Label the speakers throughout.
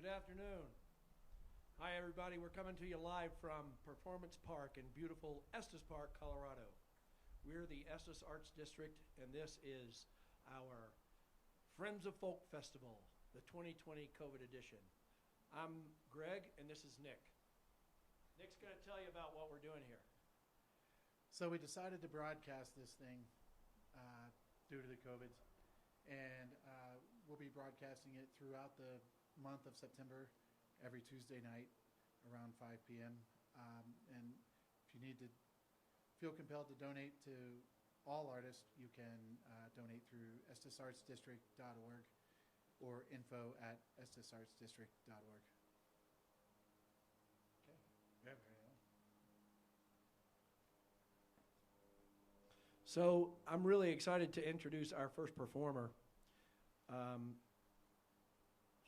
Speaker 1: Good afternoon. Hi, everybody. We're coming to you live from Performance Park in beautiful Estes Park, Colorado. We're the Estes Arts District, and this is our Friends of Folk Festival, the 2020 COVID edition. I'm Greg, and this is Nick. Nick's going to tell you about what we're doing here.
Speaker 2: So we decided to broadcast this thing due to the COVID, and we'll be broadcasting it throughout the month of September, every Tuesday night around 5 p.m. And if you need to feel compelled to donate to all artists, you can donate through estesartsdistrict.org or info@estesartsdistrict.org.
Speaker 1: Okay. Yeah. So I'm really excited to introduce our first performer.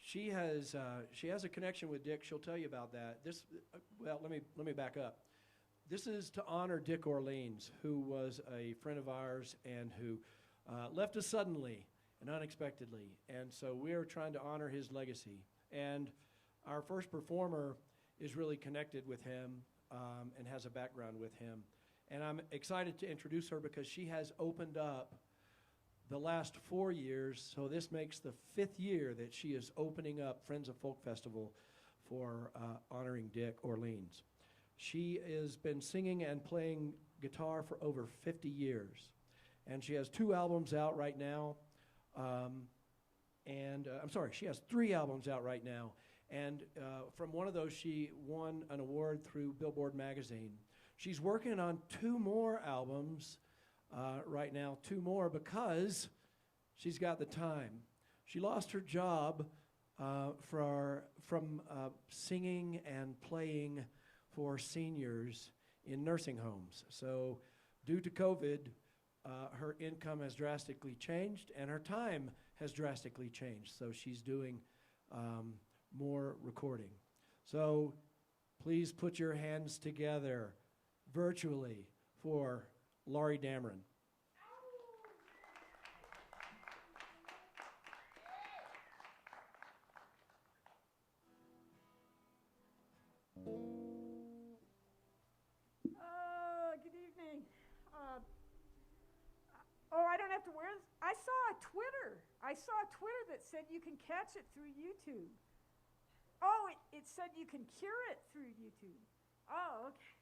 Speaker 1: She has a connection with Dick. She'll tell you about that. Well, let me back up. This is to honor Dick Orleans, who was a friend of ours and who left us suddenly and unexpectedly. And so we're trying to honor his legacy. And our first performer is really connected with him and has a background with him. And I'm excited to introduce her because she has opened up the last 4 years, so this makes the 5th year that she is opening up Friends of Folk Festival for honoring Dick Orleans. She has been singing and playing guitar for over 50 years, and she has 2 albums out right now, she has 3 albums out right now, and from one of those she won an award through Billboard magazine. She's working on 2 more albums right now, 2 more, because she's got the time. She lost her job from singing and playing for seniors in nursing homes. So due to COVID, her income has drastically changed and her time has drastically changed. So she's doing more recording. So please put your hands together virtually for Laurie Dameron.
Speaker 3: Good evening. I don't have to wear this. I saw a Twitter that said you can catch it through YouTube. Oh, it said you can cure it through YouTube. Oh, okay.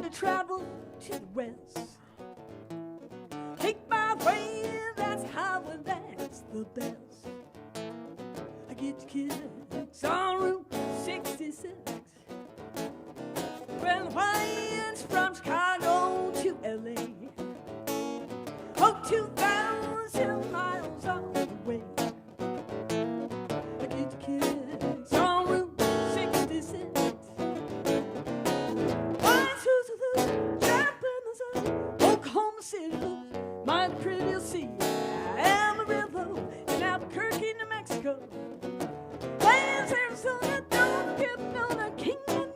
Speaker 3: To travel to the west, take my way, that's how it lasts the best. I get to kids on Route 66, well, the planes from Chicago to LA, oh, 2,000 miles on the way. I get to kids on Route 66. My pretty sea, Amarillo, in Albuquerque, New Mexico. Plans Arizona, don't give no the kingdom.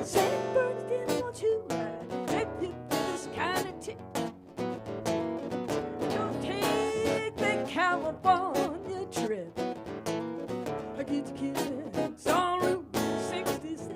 Speaker 3: St. Birds didn't want you. They picked this kind of tick. Don't take the California trip. I get the kids on Route 66.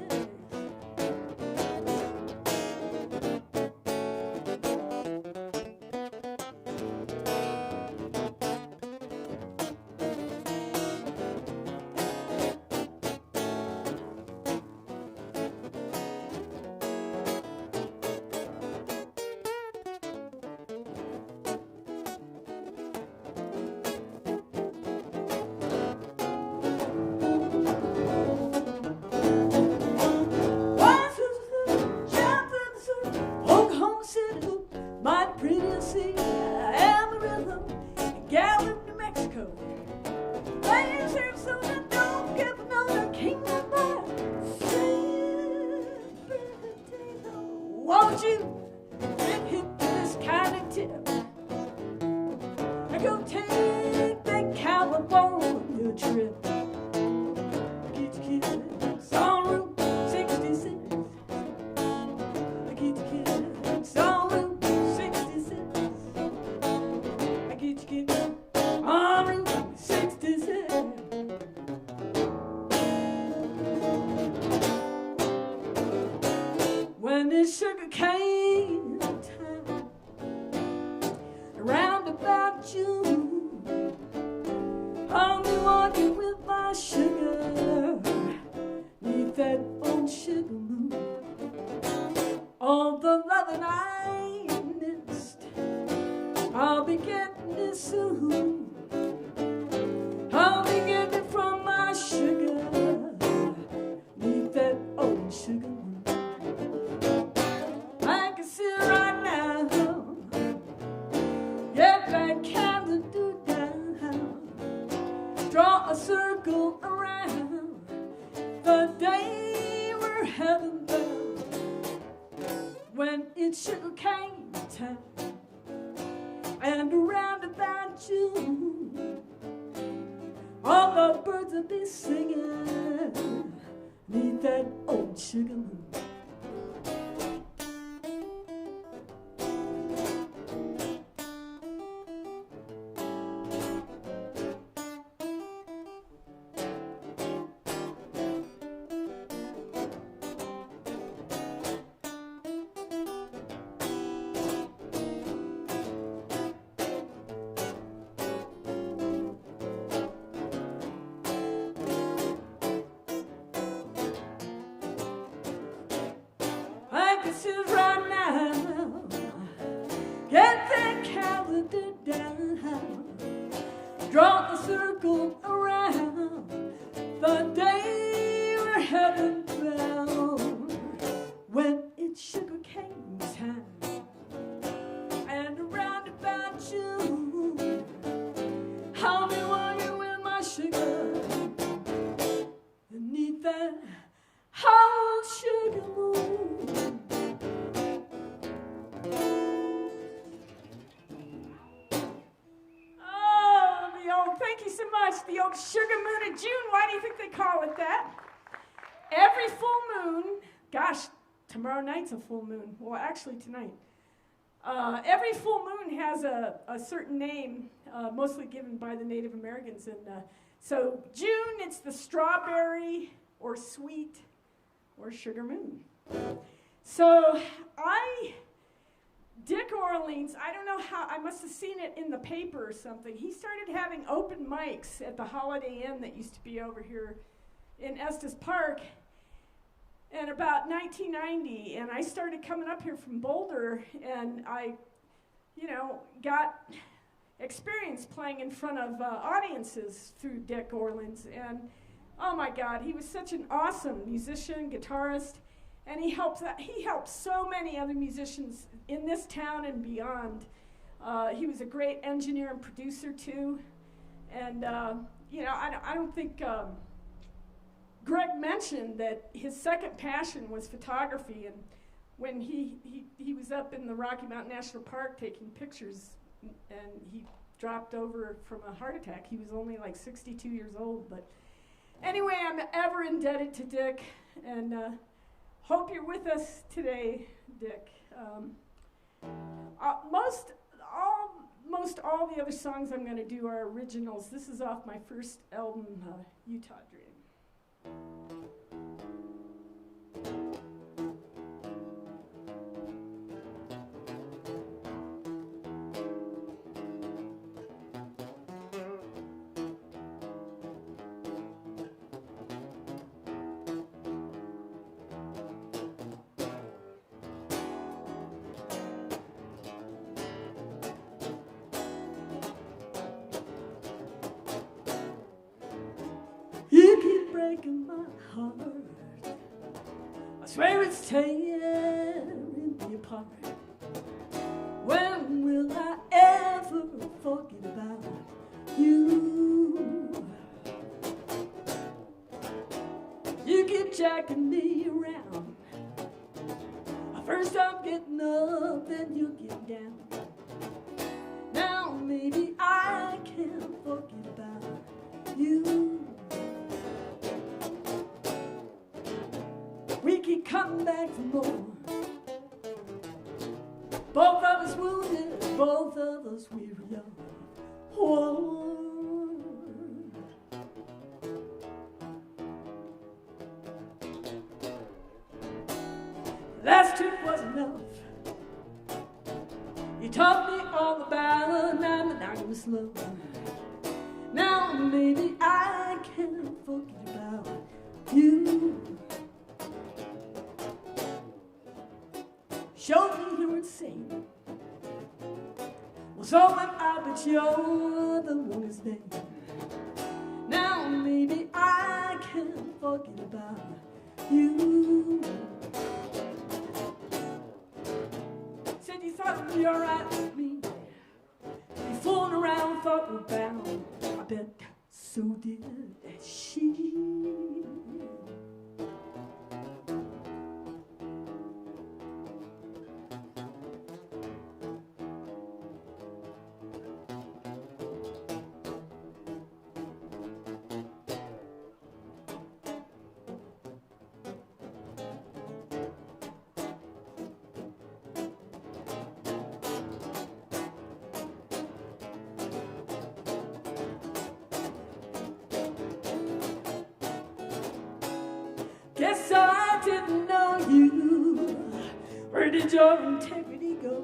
Speaker 3: California trip. Get your kids on Route 66. Get your kids on Route 66. Get your kids on Route 66. When it's sugar cane time, around about June, I'll be walking with my sugar, neath that old sugar moon. All the loving I missed, I'll be getting it soon. I'll be getting it from my sugar, neath that old sugar moon. I can sit right now, get that candle down, draw a circle around the day we're heaven bound. When it's sugar cane time, and around about June, all the birds will be singing neath that old sugar moon. This is right now. Get that calendar down. Draw a circle around the day we're heaven bound. When it's sugar cane time, and around about June, I'll be walking with my sugar beneath that old sugar moon. Thank you so much. The old sugar moon of June. Why do you think they call it that? Every full moon, gosh, tomorrow night's a full moon. Well, actually tonight. Every full moon has a certain name, mostly given by the Native Americans. And so June, it's the strawberry or sweet or sugar moon. So Dick Orleans, I don't know how, I must have seen it in the paper or something. He started having open mics at the Holiday Inn that used to be over here in Estes Park in about 1990. And I started coming up here from Boulder, and I, got experience playing in front of audiences through Dick Orleans. And oh my God, he was such an awesome musician, guitarist. And he helped so many other musicians in this town and beyond. He was a great engineer and producer too. And I don't think Greg mentioned that his second passion was photography. And when he was up in the Rocky Mountain National Park taking pictures, and he dropped over from a heart attack. He was only like 62 years old. But anyway, I'm ever indebted to Dick, and hope you're with us today, Dick. Most all the other songs I'm going to do are originals. This is off my first album, Utah Dream. You keep breaking my heart. I swear it's tearing me apart. When will I ever forget about you? You keep jacking me around. First I'm getting up, then you get down. Now maybe I can't forget about come back for more. Both of us wounded, both of us weary of war. Last trip was enough. You taught me all about a monogamous love. Now maybe I can forget about you. Showed me you were insane. Was all that I, but you're the one who's there. Now maybe I can forget about you. Said you thought it'd be alright with me. You fooling around, thought we're bound. I bet so did she. Guess I didn't know you. Where did your integrity go?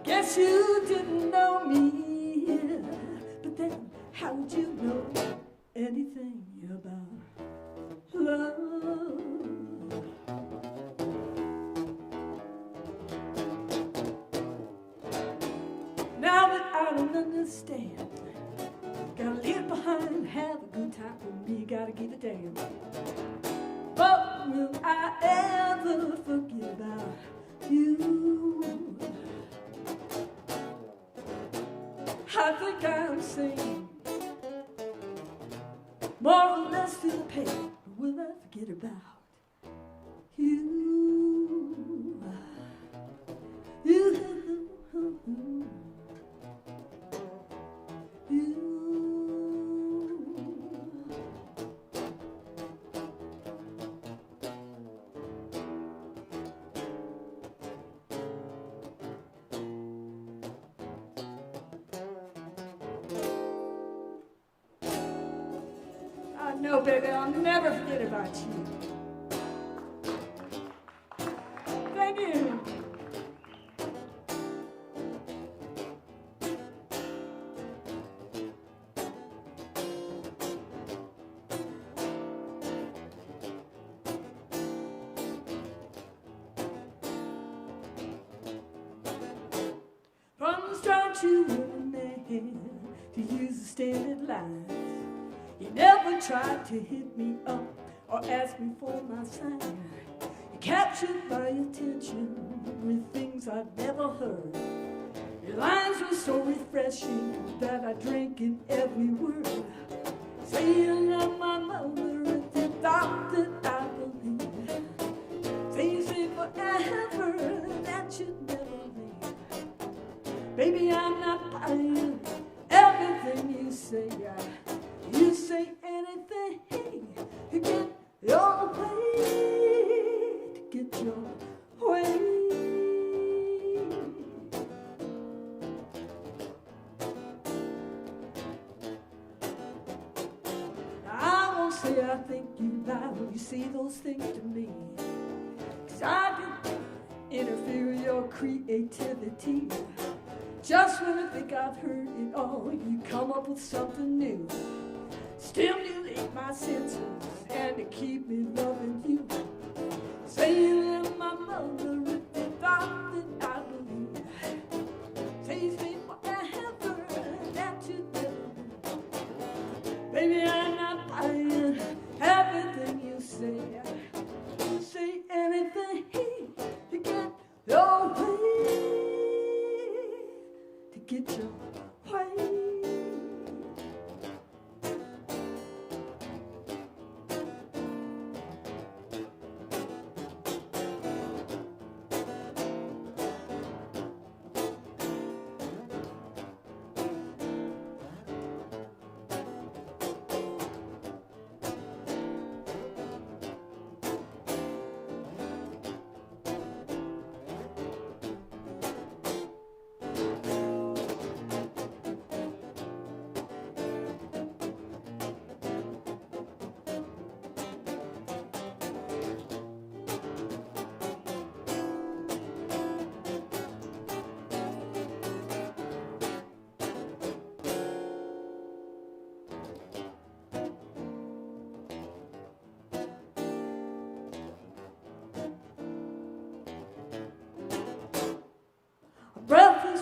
Speaker 3: Guess you didn't know me. But then how would you know anything about love? Now that I don't understand, gotta leave it behind, have a good time with me, gotta give a damn. But will I ever forget about you? I think I'm sane, more or less feel the pain. But will I forget about you? You. No, baby, I'll never forget about you. Thank you. From the start, you were a man to use the standard lines. You never tried to hit me up or ask me for my sign. You captured my attention with things I'd never heard. Your lines were so refreshing that I drank in every word. Say you love my mother if you thought that I believed. Say you say forever, that you'd never leave. Baby, I'm not buying everything you say. You say anything to get your way, to get your way. I won't say I think you lie when you say those things to me, 'cause I can interfere with your creativity. Just when I think I've heard it all, you come up with something new. Stimulate my senses and to keep me loving you. Say you love my mother if you thought that I believe. Say you stay forever, that you do. Baby, I'm not buying everything you say. You say anything to get your way, to get your way.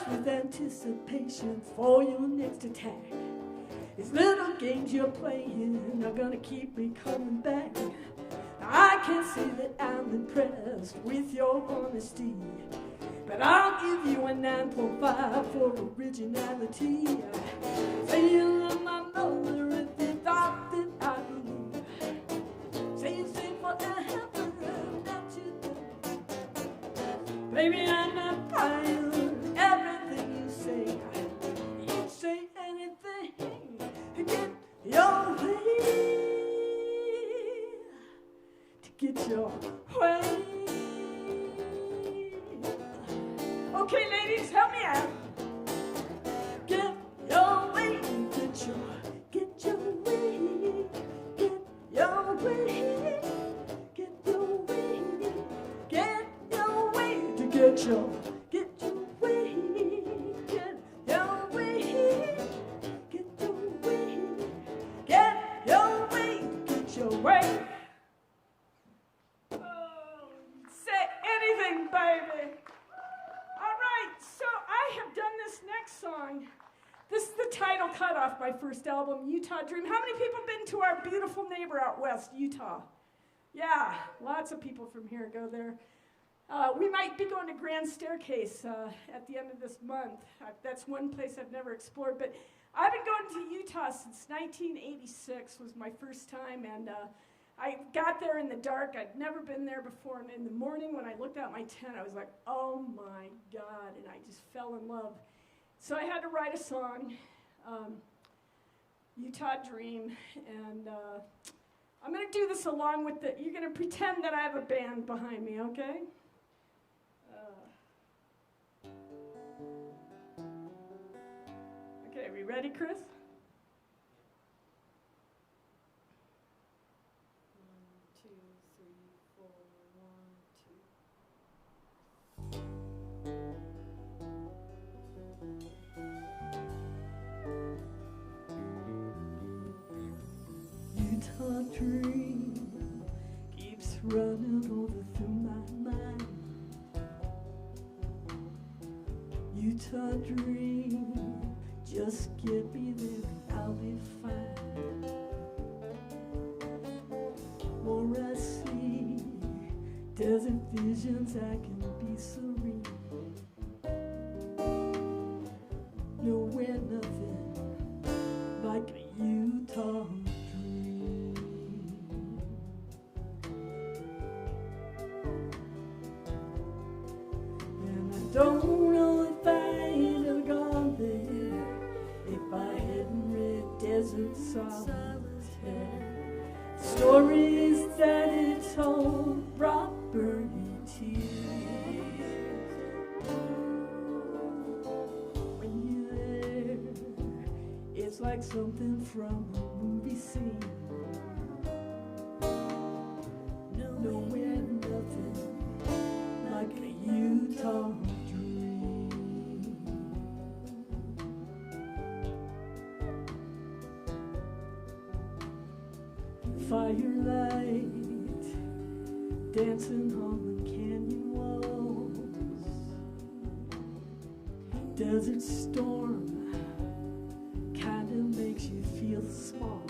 Speaker 3: just with anticipation for your next attack. These little games you're playing are gonna keep me coming back. I can see that I'm impressed with your honesty, but I'll give you a 9.5 for originality. Say you love my mother if you thought that I believe. Say you stay forever, that you do. Baby, I'm not buying everything you say. You say anything to get your way. To get your way. Okay, ladies, help me out. Get your way. Get your way. Get your way. Get your way. Get your way. To get your way. Get your way. Get your way. Get your way. Get your way. Oh, say anything, baby. All right, so I have done this next song. This is the title cut off my first album, Utah Dream. How many people been to our beautiful neighbor out west, Utah? Yeah, lots of people from here go there. We might be going to Grand Staircase at the end of this month. That's one place I've never explored, but I've been going to Utah since 1986 was my first time, and I got there in the dark. I'd never been there before, and in the morning when I looked out my tent, I was like, oh my God, and I just fell in love. So I had to write a song, Utah Dream, and I'm going to do this along with you're going to pretend that I have a band behind me, okay? Okay, are we ready, Chris? Utah dream keeps running over through my mind. Utah dream, just get me there and I'll be fine. More I see, desert visions, I can be serene. Nowhere nothing like a Utah dream. And I don't know if I'd have gone there if I hadn't read Desert Solitude. Stories that it told brought burning tears. When you're there, it's like something from a movie scene. Nowhere nothing like a Utah dream. Firelight dancing on the canyon walls. Desert storm kinda makes you feel small.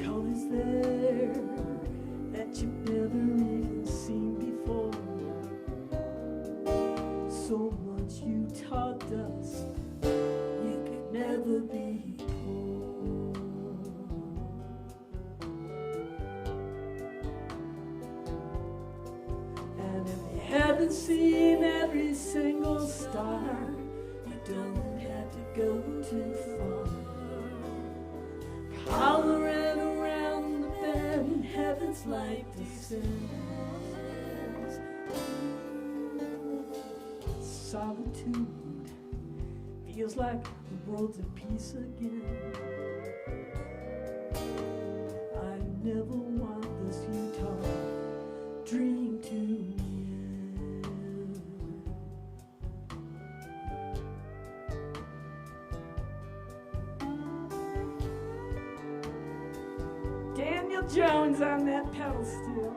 Speaker 3: Colors there that you've never even seen before. So much Utah dust, you could never be poor. And if you haven't seen every single star, you don't have to go too far. Colorado around the bend, heaven's like descends. Solitude feels like the world's at peace again. I never want this Utah dream to end. Daniel Jones on that pedal steel.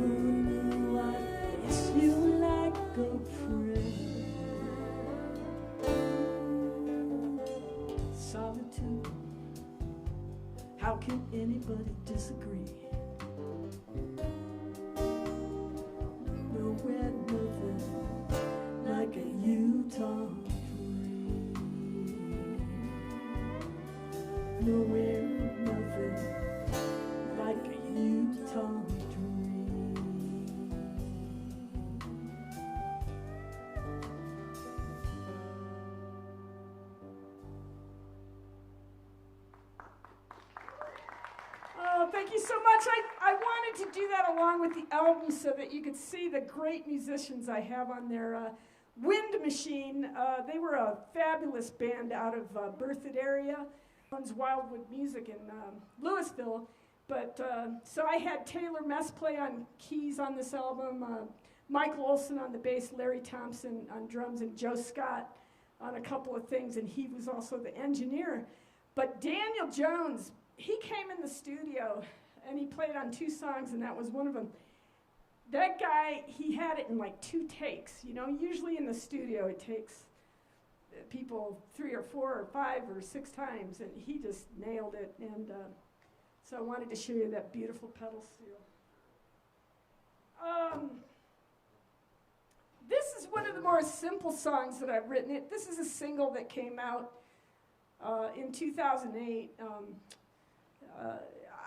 Speaker 3: know I miss you like a friend. Solitude, how can anybody disagree? Nowhere, nothing like a Utah dream. Nowhere, nothing like a Utah dream. Oh, thank you so much. I wanted to do that along with the album so that you could see the great musicians I have on there. Wind Machine, they were a fabulous band out of Berthoud area. Owns Wildwood Music in Louisville. But so I had Taylor Mess play on keys on this album, Michael Olson on the bass, Larry Thompson on drums, and Joe Scott on a couple of things, and he was also the engineer. But Daniel Jones, he came in the studio and he played on 2 songs, and that was one of them. That guy, he had it in like 2 takes. You know, usually in the studio it takes people 3 or 4 or 5 or 6 times, and he just nailed it. And so I wanted to show you that beautiful pedal steel. This is one of the more simple songs that I've written. This is a single that came out in 2008.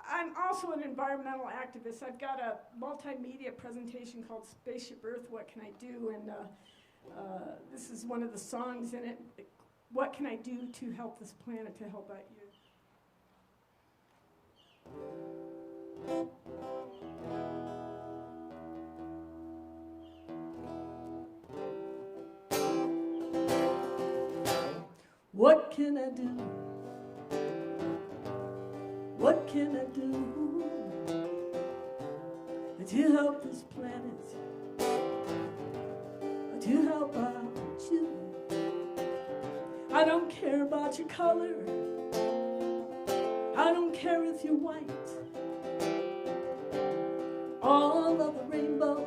Speaker 3: I'm also an environmental activist. I've got a multimedia presentation called Spaceship Earth, What Can I Do? And this is one of the songs in it. What can I do to help this planet, to help out you? What can I do? What can I do to help this planet, to help out you? I don't care about your color, I don't care if you're white. All of the rainbow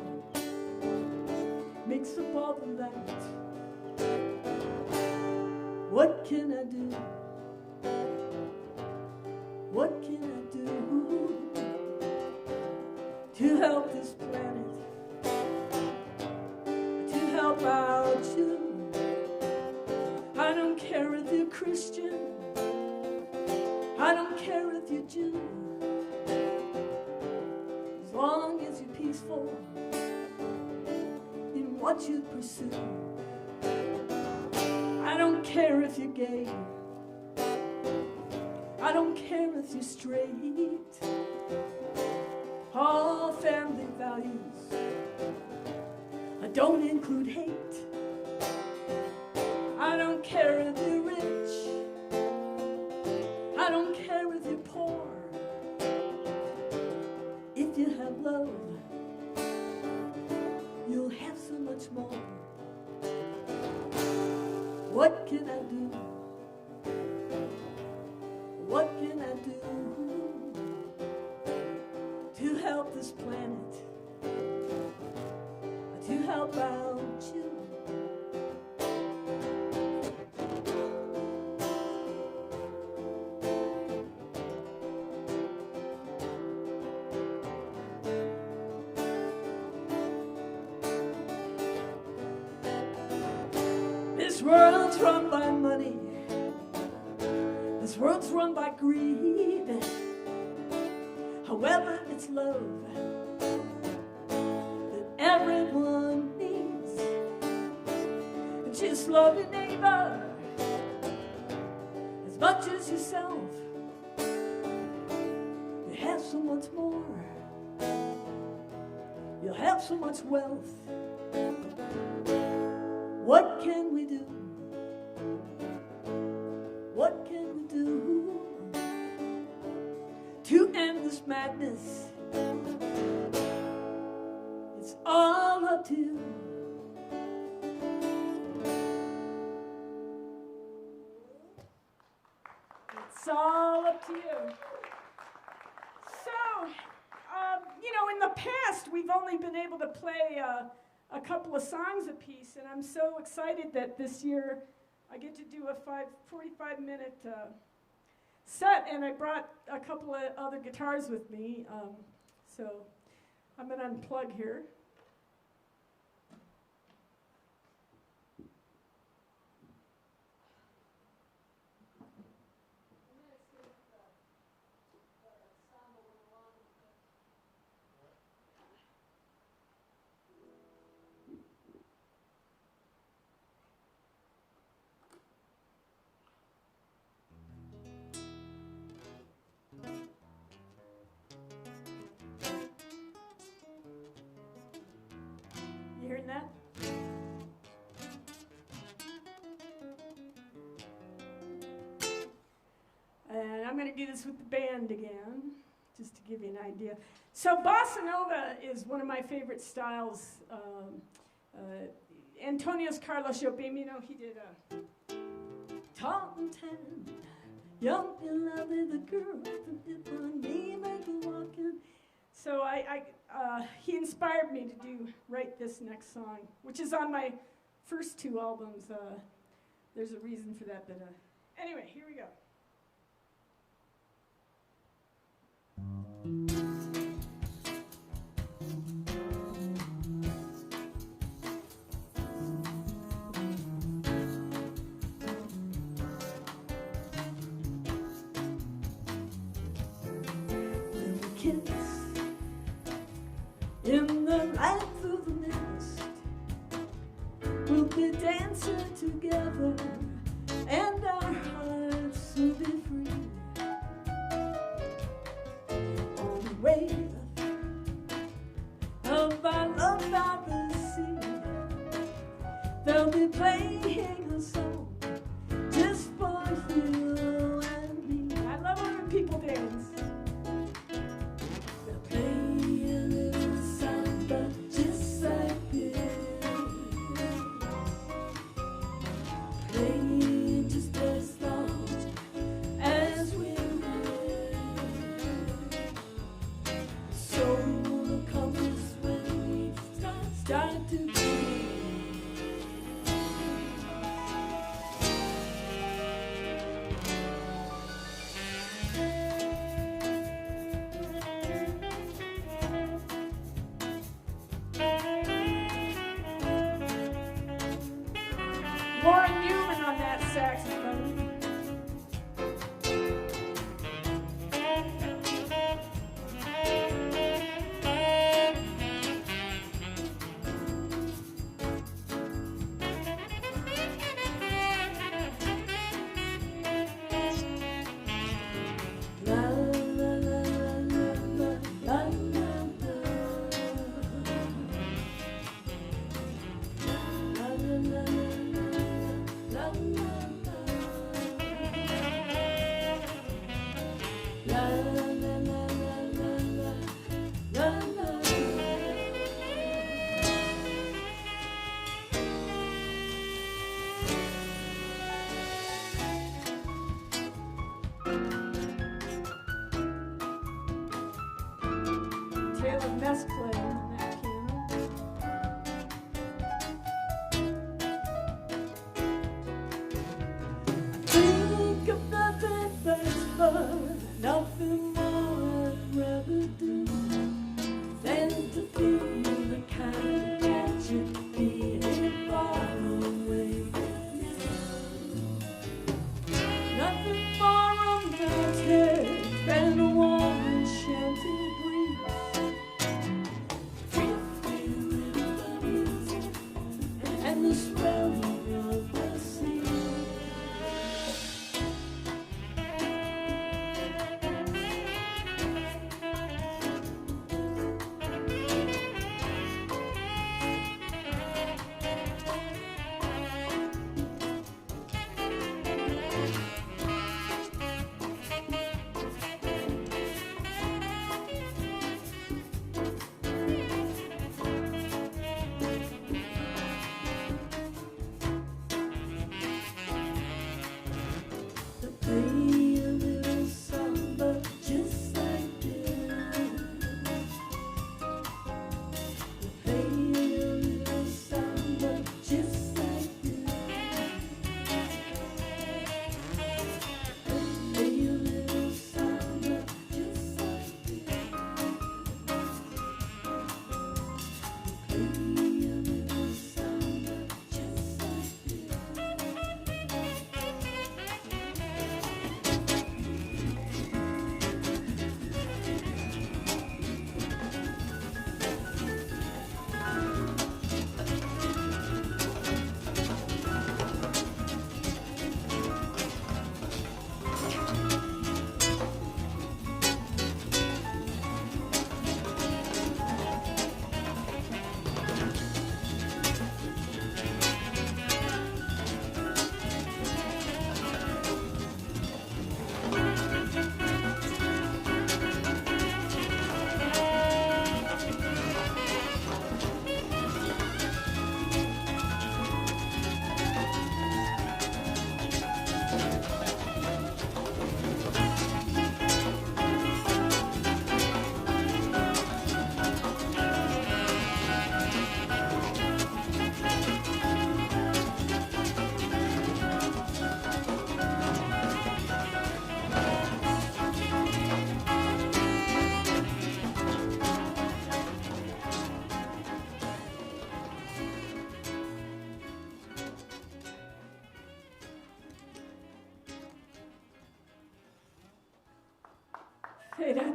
Speaker 3: makes up all the light. What can I do? What can I do to help this planet, to help out you? I don't care if you're Christian, I don't care if you're Jew. As long as you're peaceful in what you pursue. I don't care if you're gay, I don't care if you're straight. All family values don't include hate. I don't care if you're rich, I don't care if you're poor. If you have love, you'll have so much more. What can I do? What can I do to help this planet, to help out you? This world's run by money. This world's run by greed. However, it's love that everyone needs. Just love your neighbor as much as yourself. You have so much more. You'll have so much wealth. What can we do? What can we do to end this madness? It's all up to you. It's all up to you. So, you know, in the past, we've only been able to play a couple of songs apiece, and I'm so excited that this year I get to do a 45-minute set, and I brought a couple of other guitars with me, so I'm going to unplug here. You hearing that? And I'm going to do this with the band again, just to give you an idea. So Bossa Nova is one of my favorite styles. Antonio's Carlos Jobim, you know, he did a tall and tan, young and lovely, the girl from dip on me, make her walking. So he inspired me to write this next song, which is on my first two albums. There's a reason for that, but anyway, here we go. When we kiss in the light through the mist, we'll be dancing together, and our hearts will be free. On the wave of our love by the sea, they'll be playing a song just for you and me. I love it when people dance. They'll play a little samba just like this, play just as long as we live. So we wanna come this when we start to breathe. Warren Newman on that saxophone. La la la la la la la la. La la la la la la la. La la la la la la la la. Taylor Mess playing on that piano. Think of nothing but fun, nothing more I'd rather do than to feel the kind that you feel far away from me. Nothing more romantic than a warm enchanting breeze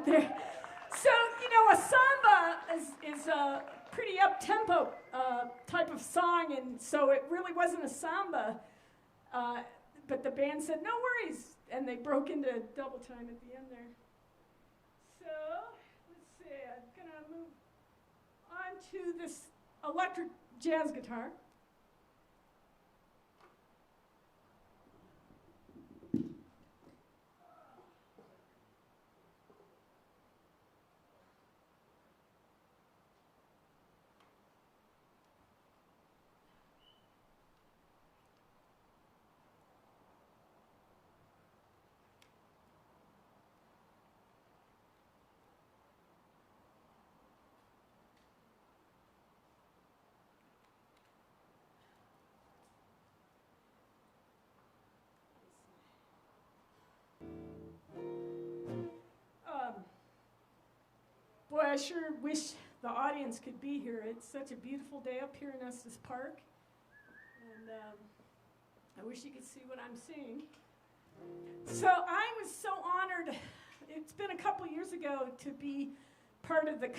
Speaker 3: there. So, a samba is a pretty up-tempo type of song, and so it really wasn't a samba. But the band said, no worries, and they broke into double time at the end there. So, let's see, I'm going to move on to this electric jazz guitar. Boy, I sure wish the audience could be here. It's such a beautiful day up here in Estes Park. And I wish you could see what I'm seeing. So I was so honored. It's been a couple years ago to be part of the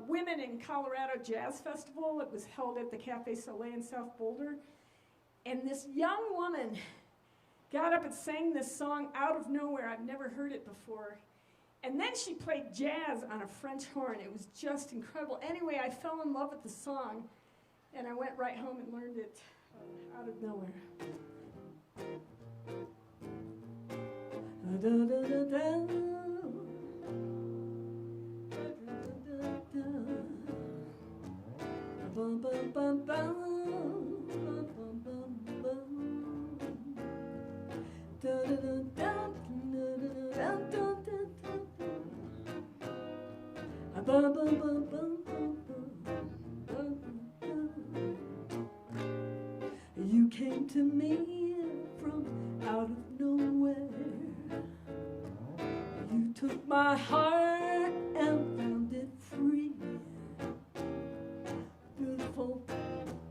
Speaker 3: Women in Colorado Jazz Festival. It was held at the Cafe Soleil in South Boulder. And this young woman got up and sang this song out of nowhere. I've never heard it before. And then she played jazz on a French horn. It was just incredible. Anyway, I fell in love with the song, and I went right home and learned it out of nowhere. You came to me from out of nowhere. You took my heart and found it free. Beautiful,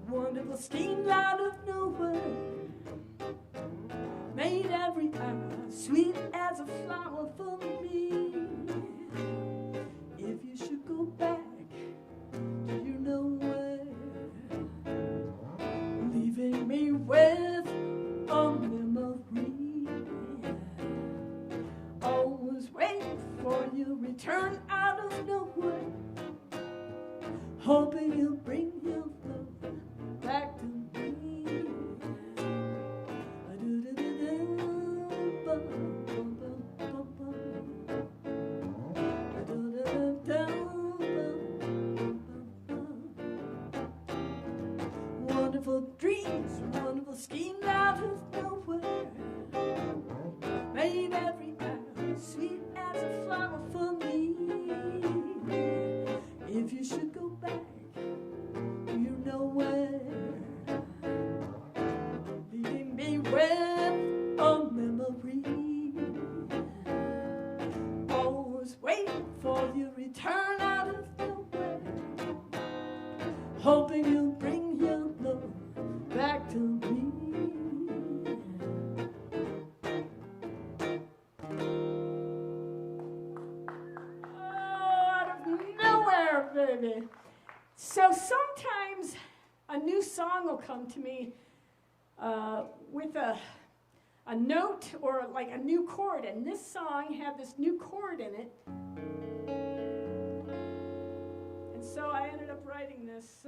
Speaker 3: wonderful scheme out of nowhere. Made every hour sweet as a flower for me. If you should go back, do you know where? Leaving me with a memory. Always waiting for your return out of nowhere. Hoping you'll bring your love back to me. Wonderful dreams, wonderful schemes out of nowhere. Made every hour sweet as a flower for me. If you should go back, you know where. Leaving me with a memory. Always waiting for your return out of nowhere. Hoping you'll bring your love back to me. Oh, out of nowhere, baby. So sometimes a new song will come to me with a note or like a new chord, and this song had this new chord in it. And so I ended up writing this.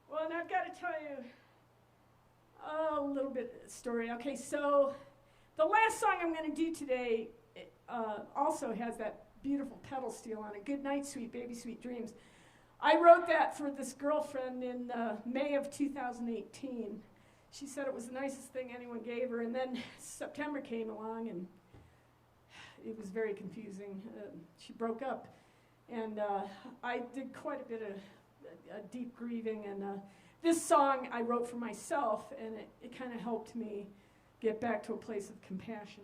Speaker 3: Well, and I've got to tell you a little bit of the story. Okay, so the last song I'm going to do today also has that beautiful pedal steel on it, Good Night, Sweet Baby, Sweet Dreams. I wrote that for this girlfriend in May of 2018. She said it was the nicest thing anyone gave her, and then September came along, and it was very confusing. She broke up, and I did quite a bit of deep grieving, and this song I wrote for myself, and it kind of helped me get back to a place of compassion.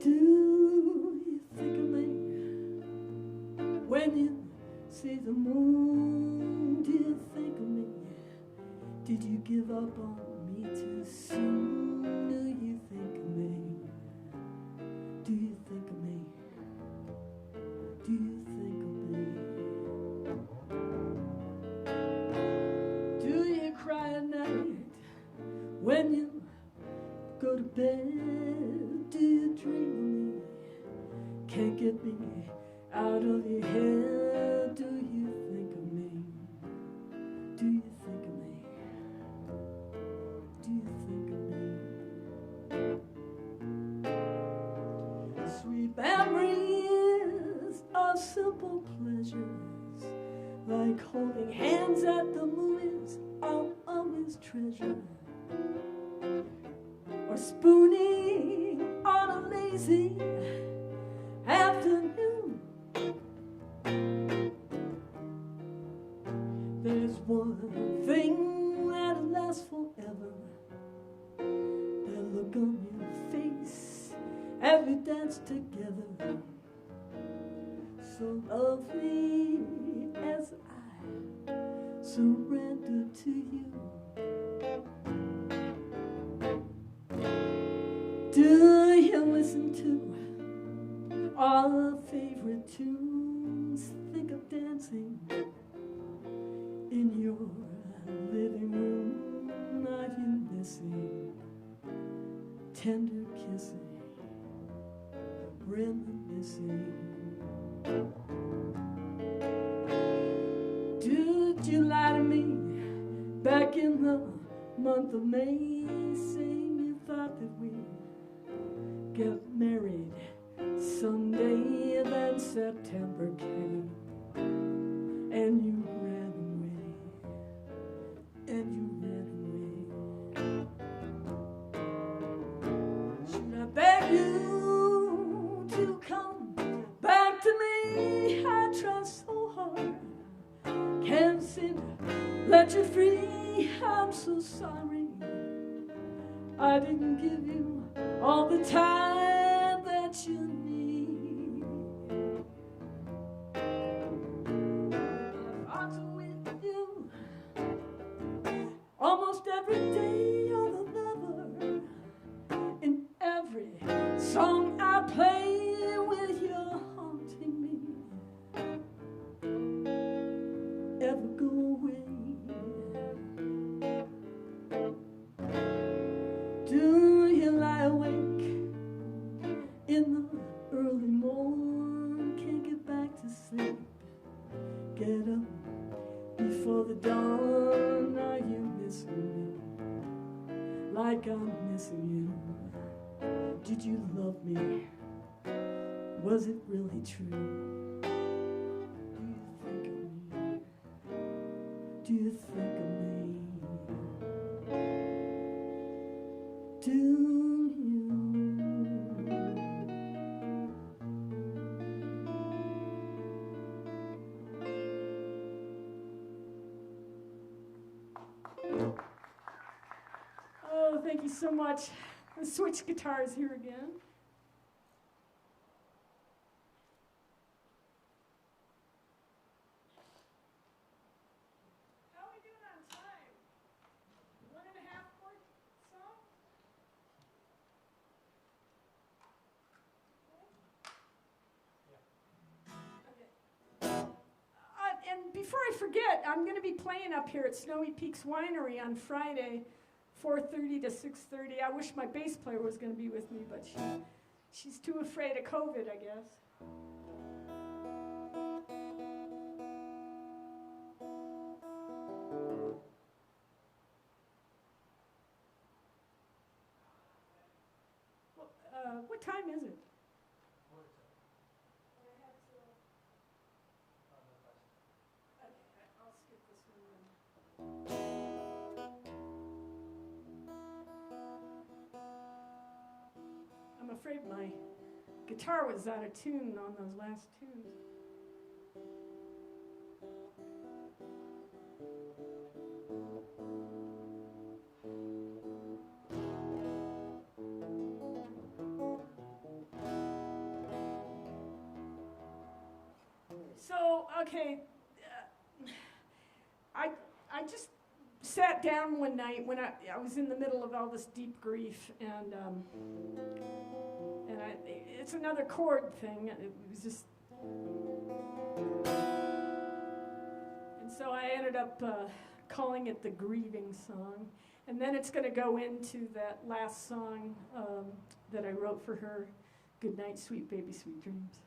Speaker 3: Do you think of me when you see the moon? Do you think of me? Did you give up on me? soon do you think of me? Do you think of me? Do you think of me? Do you cry at night when you go to bed? Do you dream of me? Can't get me out of your head. Do you think of me? Do you think of me? Do you think of me? Sweet memories of simple pleasures, like holding hands at the movies, I'll always treasure. Or spooning on a lazy afternoon. There's one thing that'll last forever, that look on your face as we dance together, so lovely as I surrender to you. Do you listen to our favorite tunes? Think of dancing in your living room. Are you missing tender kissing, reminiscing? Did you lie to me back in the month of May, saying you thought that we'd get married someday? Then September came and you ran away, and you ran away. Should I beg you to come back to me? I try so hard, can't seem to let you free. I'm so sorry I didn't give you all the time that you need. I've talked with you almost every day. You're the lover in every song I play. With your haunting me, ever go away? Do you lie awake in the early morn? Can't get back to sleep, get up before the dawn. Are you missing me like I'm missing you? Did you love me? Was it really true? Do you think of me? Do you think of me? Do you? Oh, thank you so much. Let's switch guitars here again. And before I forget, I'm going to be playing up here at Snowy Peaks Winery on Friday, 4:30 to 6:30. I wish my bass player was going to be with me, but she's too afraid of COVID, I guess. Well, what time is it? I'll skip this one. I'm afraid my guitar was out of tune on those last tunes. So, okay, I just sat down one night when I was in the middle of all this deep grief, and it's another chord thing. It was just, and so I ended up calling it the grieving song. And then it's going to go into that last song that I wrote for her, Good Night, Sweet Baby, Sweet Dreams.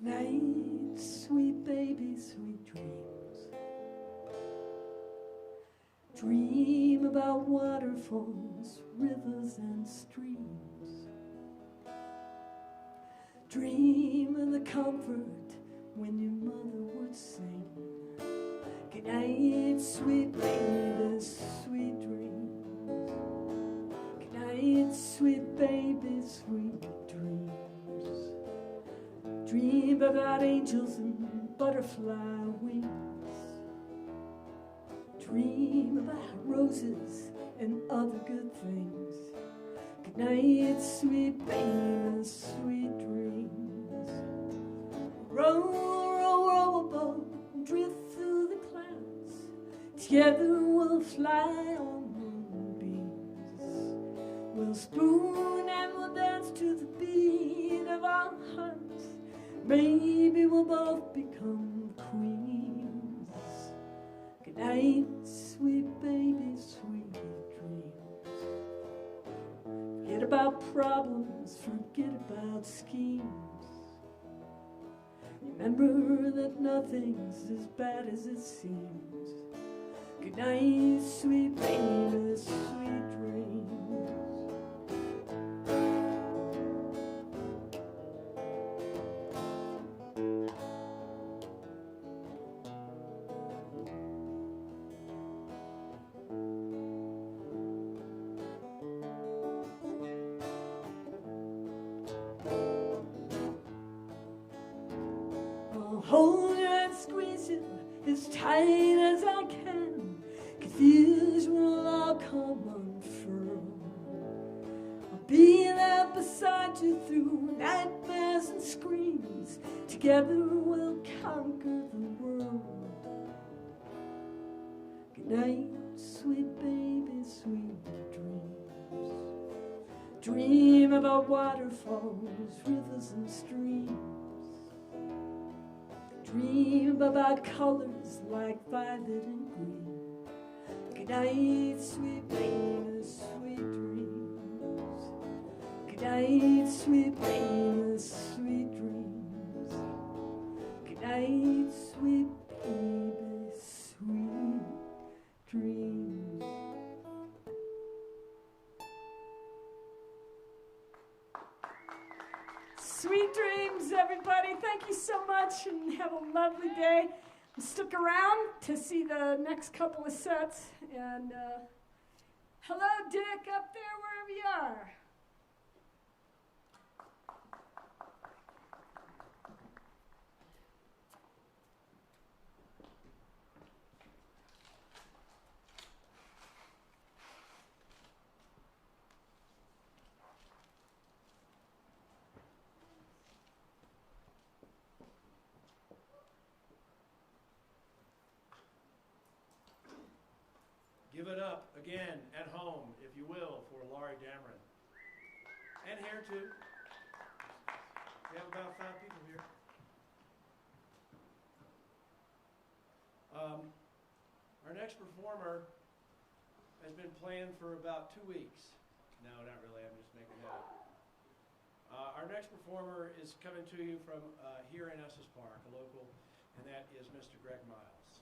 Speaker 3: Night, sweet baby, sweet dreams. Dream about waterfalls, rivers, and streams. Dream of the comfort when your mother would sing. Good night, sweet baby, sweet dreams. Good night, sweet baby, sweet dreams. Dream about angels and butterfly wings. Dream about roses and other good things. Good night, sweet baby, sweet dreams. Row, row, row a boat and drift through the clouds. Together we'll fly on moonbeams. We'll spoon and we'll dance to the beat of our hearts. Maybe we'll both become queens. Good night, sweet baby, sweet dreams. Forget about problems, forget about schemes. Remember that nothing's as bad as it seems. Good night, sweet baby, sweet dreams. Hold you and squeeze you as tight as I can. Confusion will all come unfurled. I'll be there beside you through nightmares and screams. Together we'll conquer the world. Good night, sweet baby, sweet dreams. Dream about waterfalls, rivers and streams. Dream about colors like violet and green. Good night, sweet baby, sweet dreams. Good night, sweet baby, sweet dreams. Good night, sweet baby, sweet dreams. Sweet dreams, everybody. Thank you so much and have a lovely day. Stick around to see the next couple of sets. And hello, Dick, up there, wherever you are.
Speaker 1: Give it up again at home, if you will, for Laurie Dameron. And here too. We have about 5 people here. Our next performer has been playing for about 2 weeks. No, not really. I'm just making that up. Our next performer is coming to you from here in Estes Park, a local, and that is Mr. Greg Miles.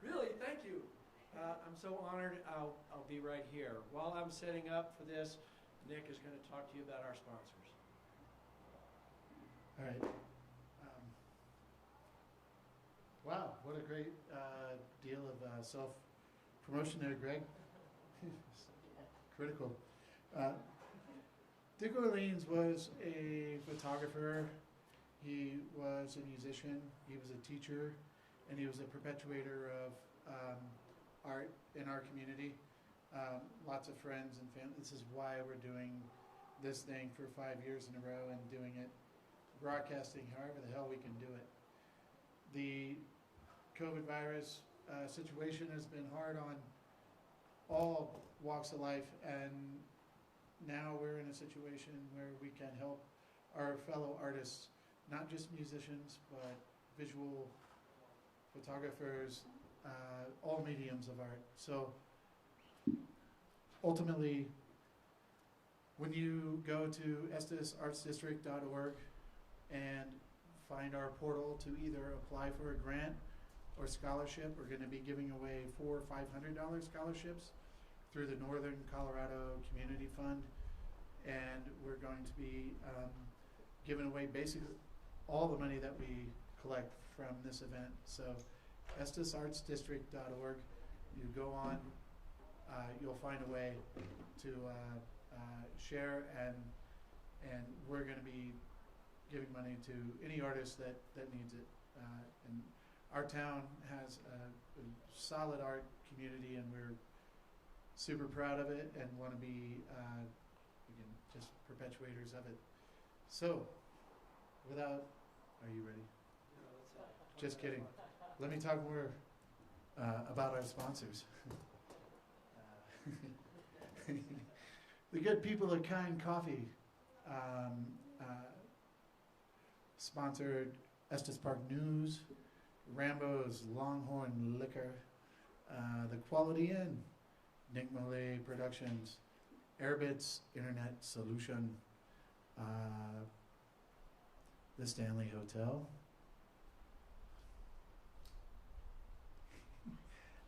Speaker 1: Really? Thank you. I'm so honored. I'll be right here. While I'm setting up for this, Nick is going to talk to you about our sponsors.
Speaker 2: All right. Wow, what a great deal of self-promotion there, Greg. Critical. Dick Orleans was a photographer. He was a musician. He was a teacher, and he was a perpetuator of art in our community. Lots of friends and family. This is why we're doing this thing for 5 years in a row and doing it, broadcasting however the hell we can do it. The COVID virus situation has been hard on all walks of life, and now we're in a situation where we can help our fellow artists, not just musicians, but visual photographers, all mediums of art. So ultimately, when you go to estesartsdistrict.org and find our portal to either apply for a grant or scholarship, we're going to be giving away $400 or $500 scholarships through the Northern Colorado Community Fund, and we're going to be giving away basically all the money that we collect from this event. So estesartsdistrict.org, you go on, you'll find a way to share, and we're going to be giving money to any artist that needs it. And our town has a solid art community, and we're super proud of it and want to be, again, just perpetuators of it. So, are you ready? Just kidding. Let me talk more about our sponsors. The good people at Kind Coffee sponsored Estes Park News, Rambo's Longhorn Liquor, The Quality Inn, Nick Malay Productions, Airbit's Internet Solution, the Stanley Hotel,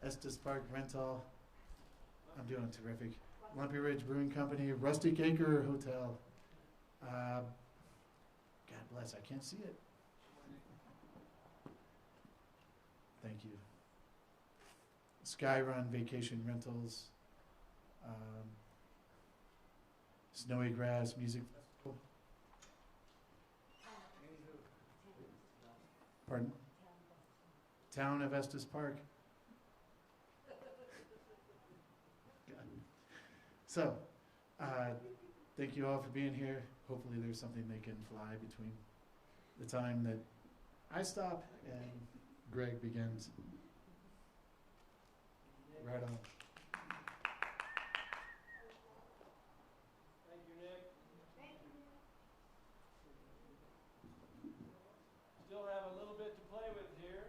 Speaker 2: Estes Park Rental, I'm doing terrific, Lumpy Ridge Brewing Company, Rustic Acre Hotel, God bless, I can't see it. Thank you. Skyrun Vacation Rentals, Snowy Grass Music Festival. Pardon? Town of Estes Park. So, thank you all for being here. Hopefully there's something they can fly between the time that I stop and Greg begins. Right on.
Speaker 1: Thank you, Nick. Still have a little bit to play with here.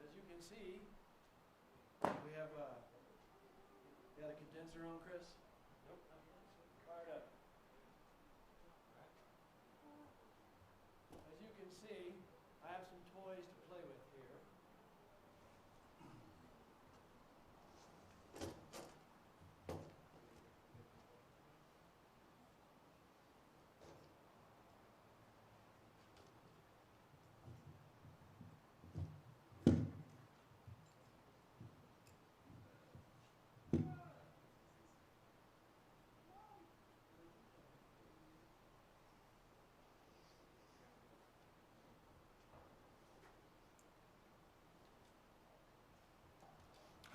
Speaker 1: As you can see, we have got a condenser on, Chris? Nope. Fired up. As you can see, I have some toys to play with here.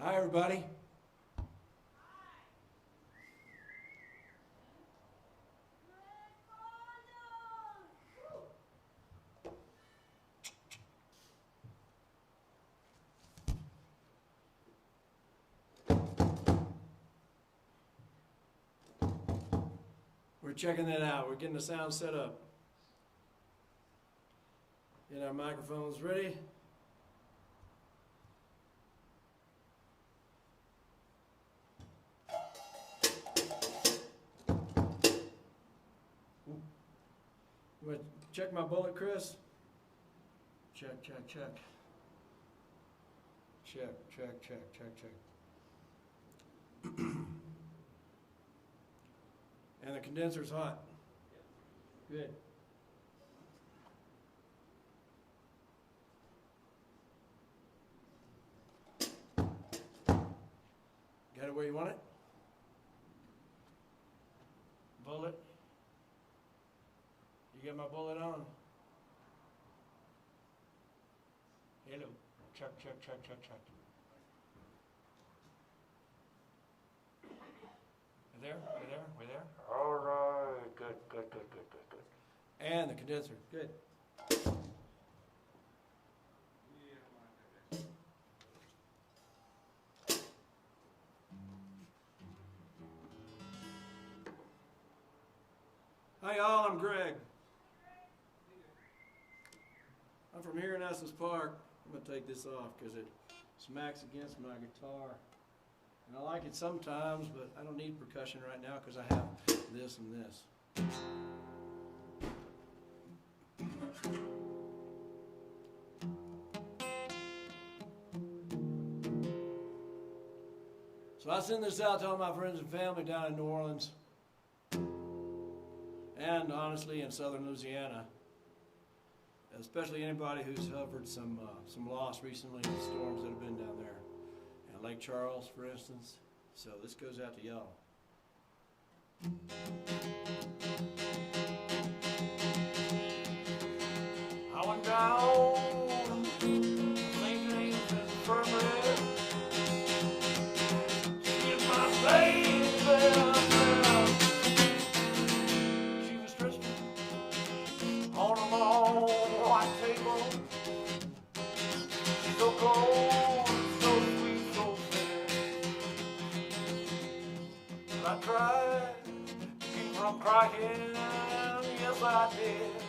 Speaker 1: Hi, everybody. We're checking that out. We're getting the sound set up. Get our microphones ready. You want to check my bullet, Chris? Check, check, check. Check, check, check, check, check. And the condenser's hot. Good. Got it where you want it? Bullet. You got my bullet on? Hello. Check, check, check, check, check. We're there? We're there? We're there? All right. Good, good, good, good, good, good. And the condenser. Good. Hi, y'all. I'm Greg. I'm from here in Estes Park. I'm going to take this off because it smacks against my guitar. And I like it sometimes, but I don't need percussion right now because I have this and this. So I send this out to all my friends and family down in New Orleans. And honestly in southern Louisiana. Especially anybody who's suffered some loss recently in the storms that have been down there. And Lake Charles, for instance. So this goes out to y'all. I'm crying, yes I did.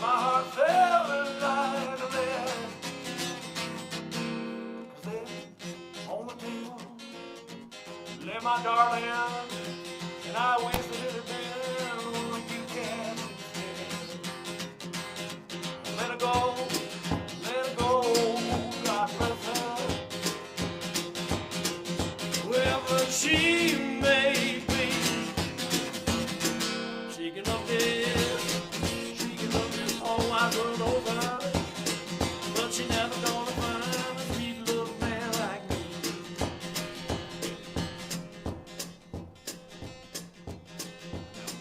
Speaker 1: My heart fell like lead. 'Cause there on the table lay my darling, and I wish that it had been you can let her go, God bless her, wherever she may be. She can love this whole wide world over, but she never gonna find a sweet little man like me.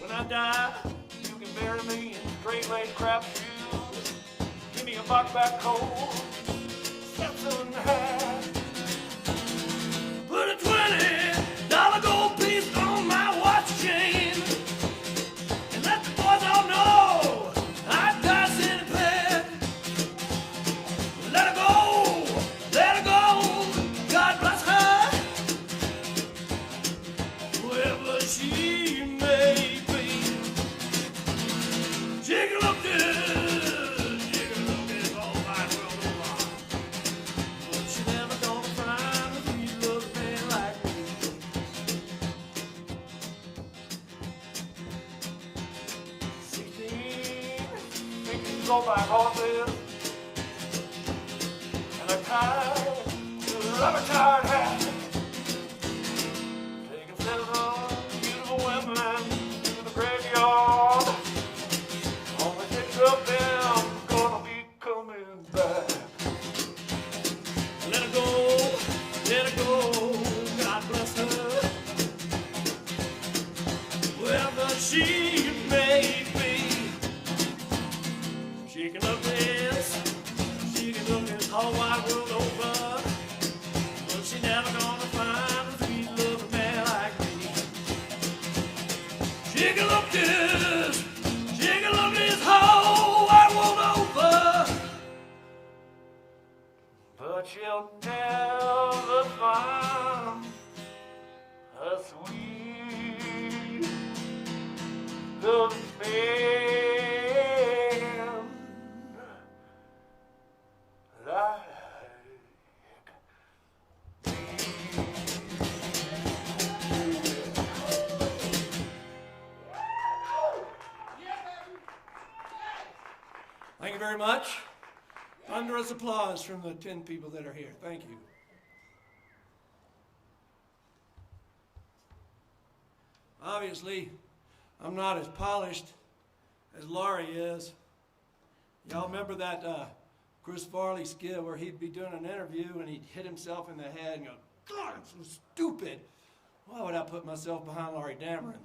Speaker 1: When I die, you can bury me in straight-laced crap shoes. Give me a box back coat, Stetson hat. Put a $20 gold piece on my watch chain, and let the boys all know I'd die sitting bed. Let her go, God bless her, wherever she may be. Jiggle up this all wide world over, but she never gonna find a sweet little man like me. 16, go by horses, and a rubber-tired hat. Taking several beautiful women to the graveyard. Only 6 of them gonna be coming back. Let her go, God bless her, wherever she may be. She can love this whole wide world over, but she never gonna find a sweet little man like me. She can love this whole wide world over, but she'll never find a sweet little man like Thank you very much. Thunderous applause from the 10 people that are here. Thank you. Obviously, I'm not as polished as Laurie is. Y'all remember that Chris Farley skit where he'd be doing an interview and he'd hit himself in the head and go, God, I'm so stupid. Why would I put myself behind Laurie Dameron?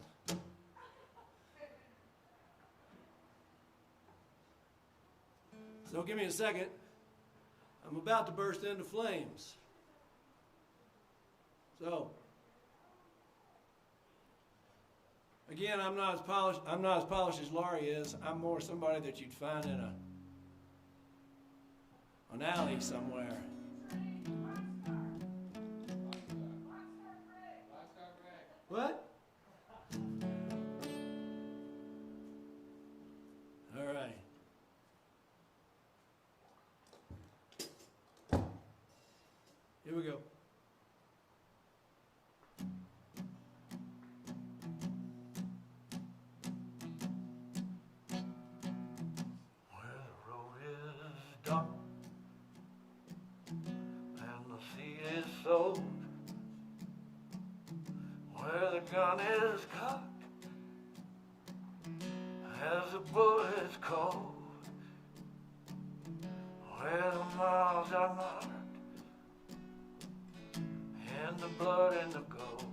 Speaker 1: So give me a second. I'm about to burst into flames. So, again, I'm not as polished as Laurie is. I'm more somebody that you'd find in an alley somewhere. What? All right. Here we go. Where the road is dark and the sea is sold, where the gun is cocked as the bullet's cold, where the miles are marked and the blood and the gold.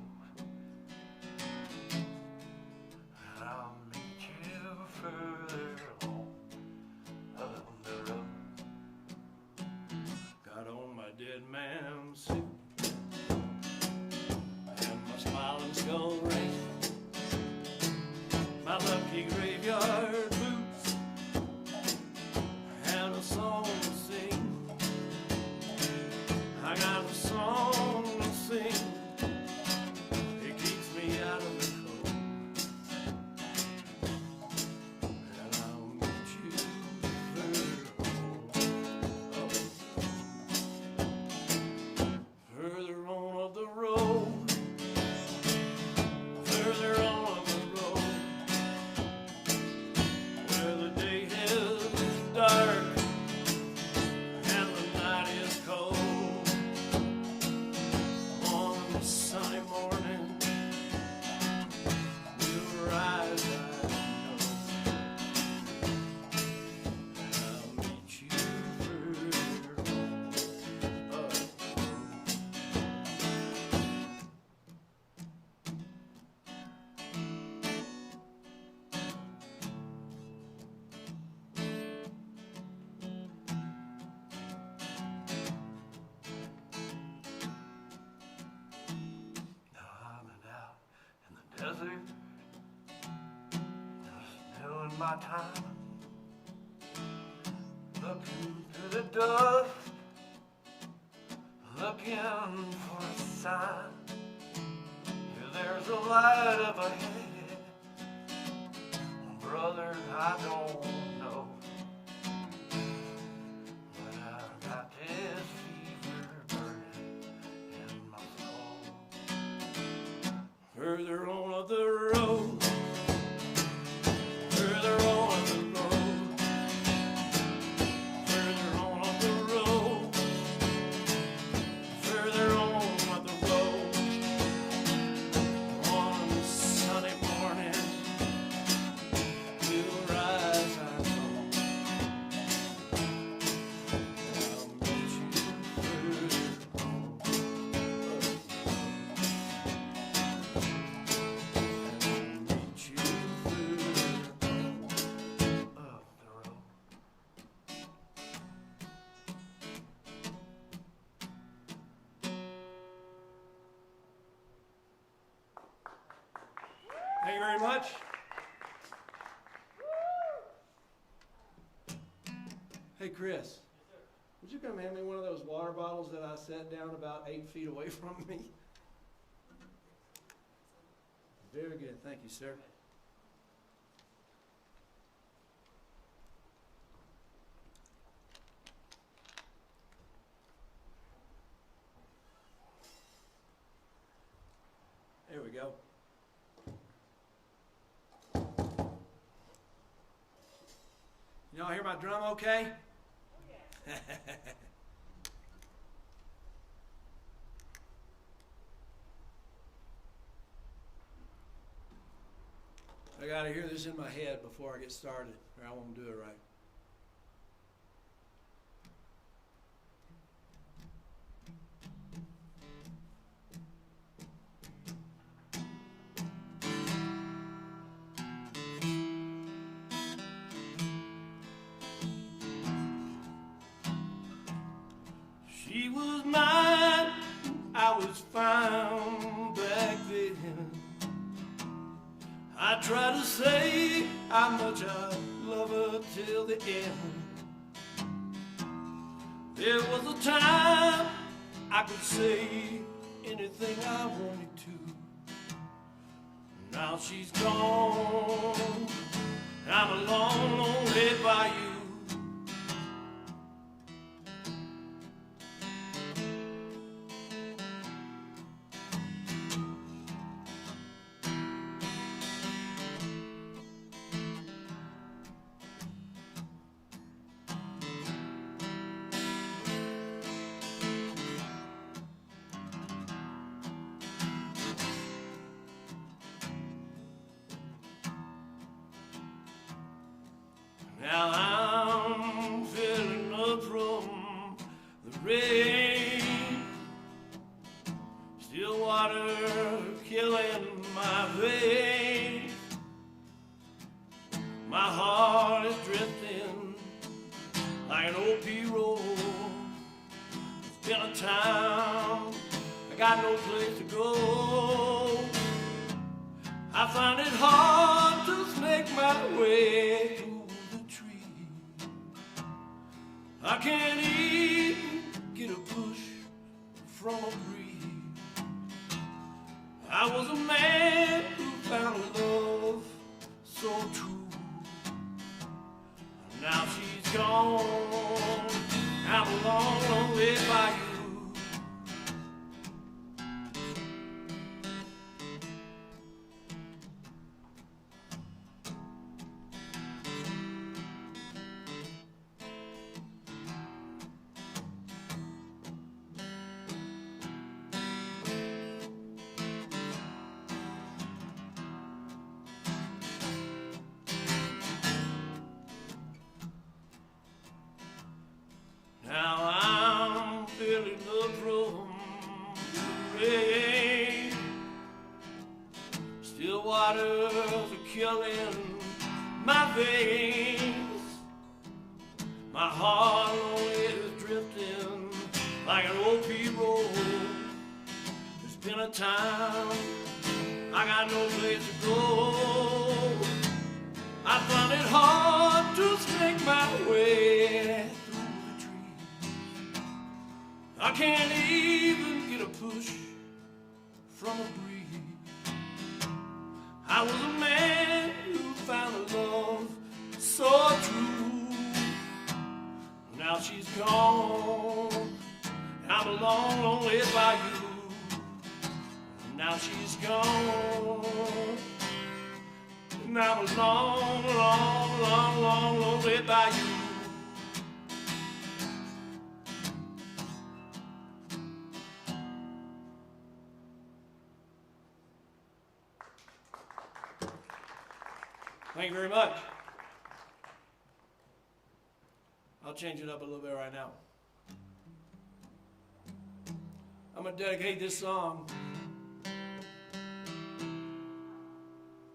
Speaker 1: And I'll meet you further on the road. Got on my dead man's suit and my smiling skull ring, my lucky graveyard boots, and a song to sing. I got a song to sing
Speaker 4: desert, just doing my time, looking through the dust, looking for a sign. If there's a light up ahead, brother, I don't know, but I've got this fever burning in my soul. Further on up the road, further on up the road, further on up the road, further on up the road. One sunny morning, we'll rise and fall. I'll meet you further on up the road. And I'll meet you further on up the road.
Speaker 1: Thank you very much. Hey, Chris. Would you come hand me one of those water bottles that I set down about 8 feet away from me? Very good. Thank you, sir. There we go. Y'all hear my drum okay? Oh, yeah. I gotta hear this in my head before I get started, or I won't do it right. She was mine, I was found back then. I tried to say how much I love her till the end. There was a time I could say anything I wanted to. Now she's gone, I'm a long, long way by you. Now I'm filling up from the rain, still water killing my veins. My heart is drifting like an old P-roll. It's been a time I got no place to go. I find it hard to snake my way through the tree. I can't even get a push from a breeze. I was a man who found love so true. Now she's gone, I'm a long, long way by you. Now I'm feeling up from the rain. Still waters are killing my veins. My heart only is drifting like an old P-roll. There's been a time
Speaker 4: I got no place to go. I find it hard to snake my way through the trees. I can't even get a push from a breeze. I was a man who found a love so true. Now she's gone, I'm alone, lonely by you. Now she's gone, and I'm alone, lonely by you. Thank you very much. I'll change it up a little bit right now. I'm going to dedicate this song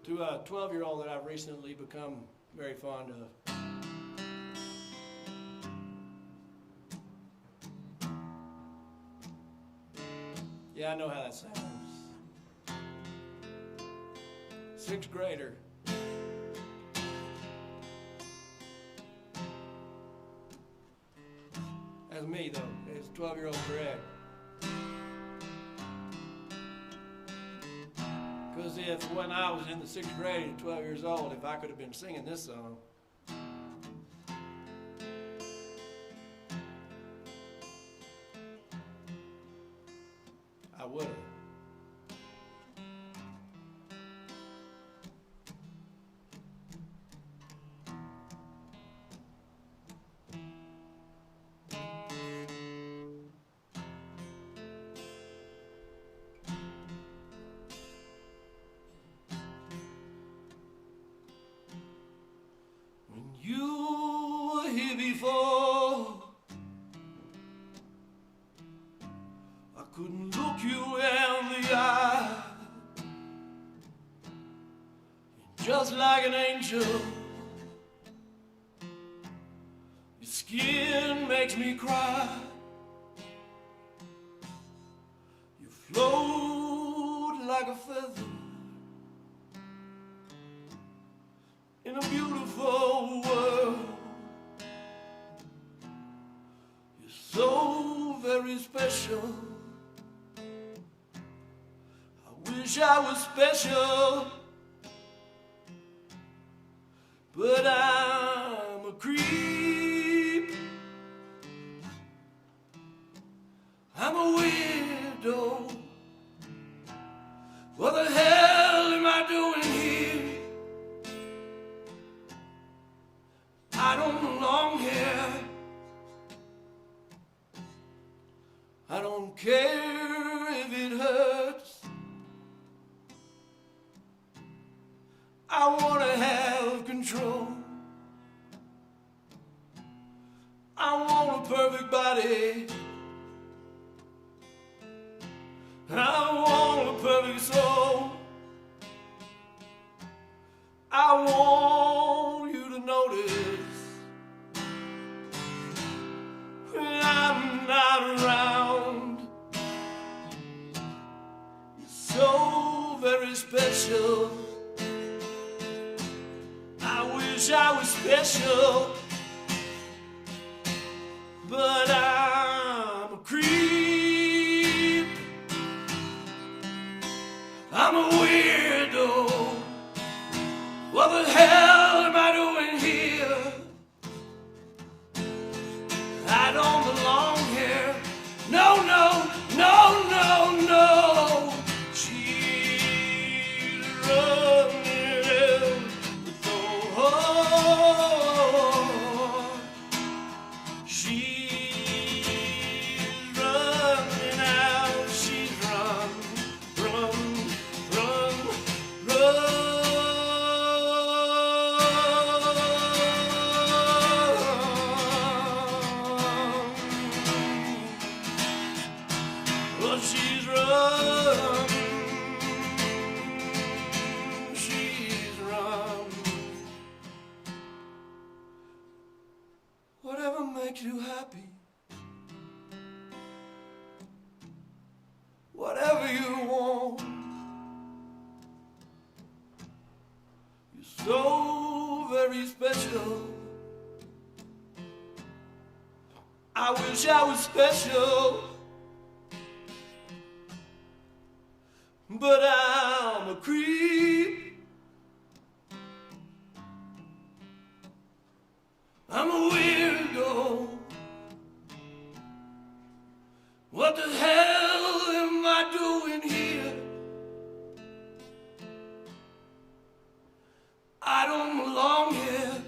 Speaker 4: to a 12-year-old that I've recently become very fond of. Yeah, I know how that sounds. 6th grader. That's me, though. It's 12-year-old Greg. Because if when I was in the 6th grade at 12 years old, if I could have been singing this song, I would have. You were here before. I couldn't look you in the eye. You're just like an angel. Your skin makes me cry. You float like a feather in a beautiful world. You're so very special. I wish I was special, but I'm a creep. I'm a weirdo. What the hell am I doing here? I don't belong here. I don't care if it hurts. I want to have control. I want a perfect body. I want a perfect soul. I want you to notice when I'm not around. You're so very special. I wish I was special, but I'm a creep. I'm a weirdo. What the hell am I doing here? I don't belong here. No, no, no, no, no. She's running out the door. She's running out. She's run, run, run, run. She's run, she's run. Whatever makes you happy, whatever you want, so very special. I wish I was special, but I'm a creep. I'm a weirdo. What the hell am I doing here? I don't belong here.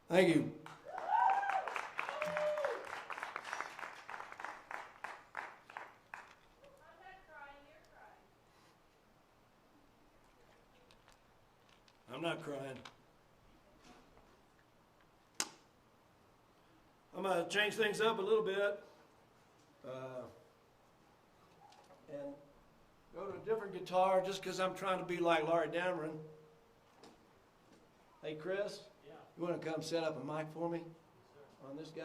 Speaker 4: Thank you. I'm not crying. I'm going to change things up a little bit and go to a different guitar just because I'm trying to be like Laurie Dameron. Hey, Chris, you want to come set up a mic for me on this guy?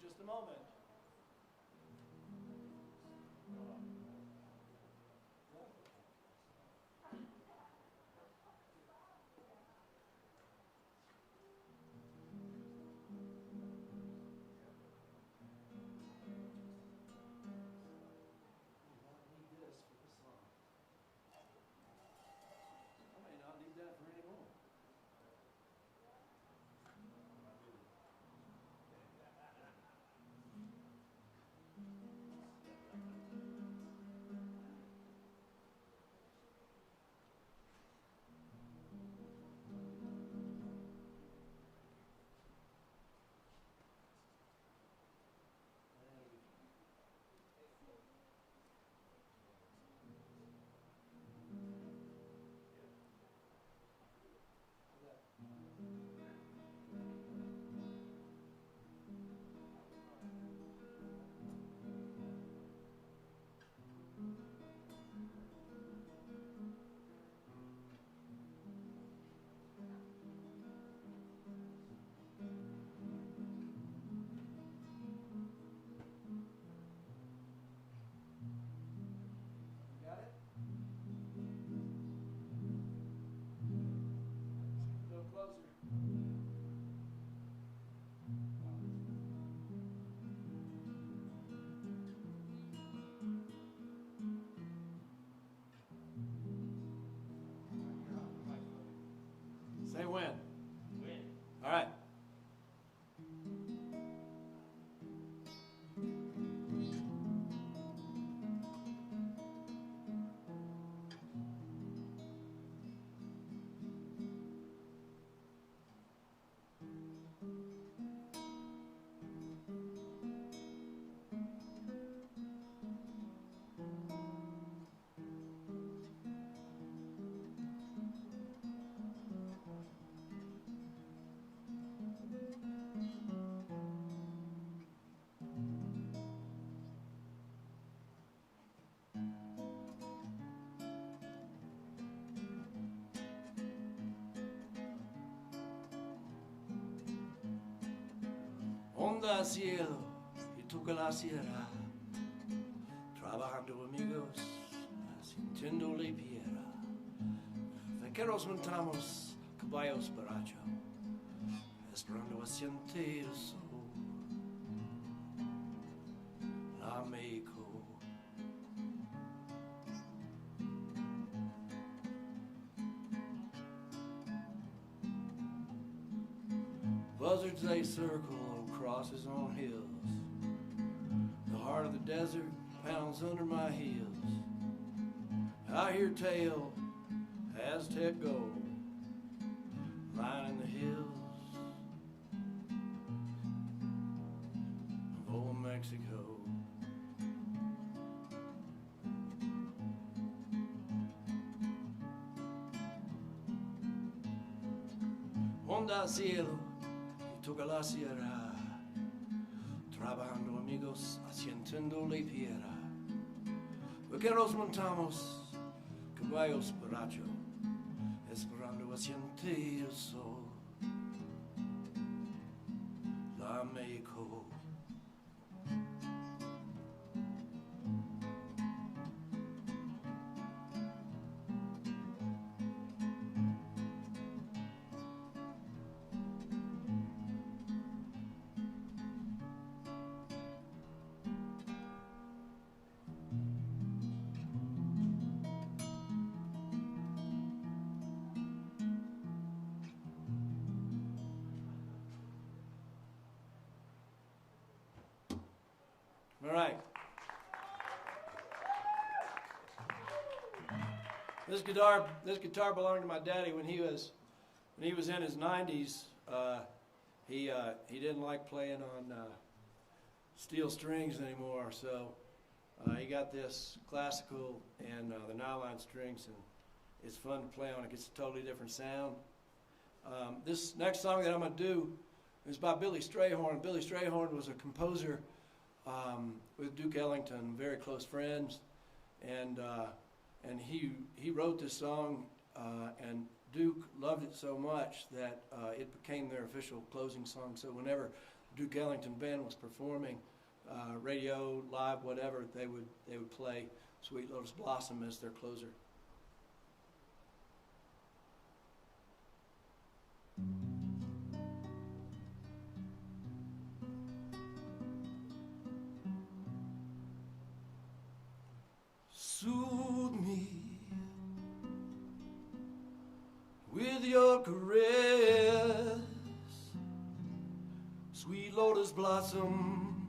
Speaker 4: Just a moment. Say when. When. All right. Onda cielo y tu que la sierra, trabajando amigos, sintiendo la piedra. Vaqueros montamos caballos borracho, esperando a sentir el sol. La México. Buzzards they circle across his own hills. The heart of the desert pounds under my heels. I hear tale, Aztec gold, lying in the hills of old Mexico. Onda cielo, y toca la sierra, trabajando amigos, haciendo la piedra. Vaqueros montamos, caballos borracho, esperando a sentir el sol. La México. All right. This guitar belonged to my daddy when he was in his 90s. He didn't like playing on steel strings anymore, so he got this classical and the nylon strings, and it's fun to play on. It gets a totally different sound. This next song that I'm going to do is by Billy Strayhorn. Billy Strayhorn was a composer with Duke Ellington, very close friends, and he wrote this song, and Duke loved it so much that it became their official closing song. So whenever Duke Ellington band was performing, radio, live, whatever, they would play Sweet Lotus Blossom as their closer. Soothe me with your caress, sweet lotus blossom,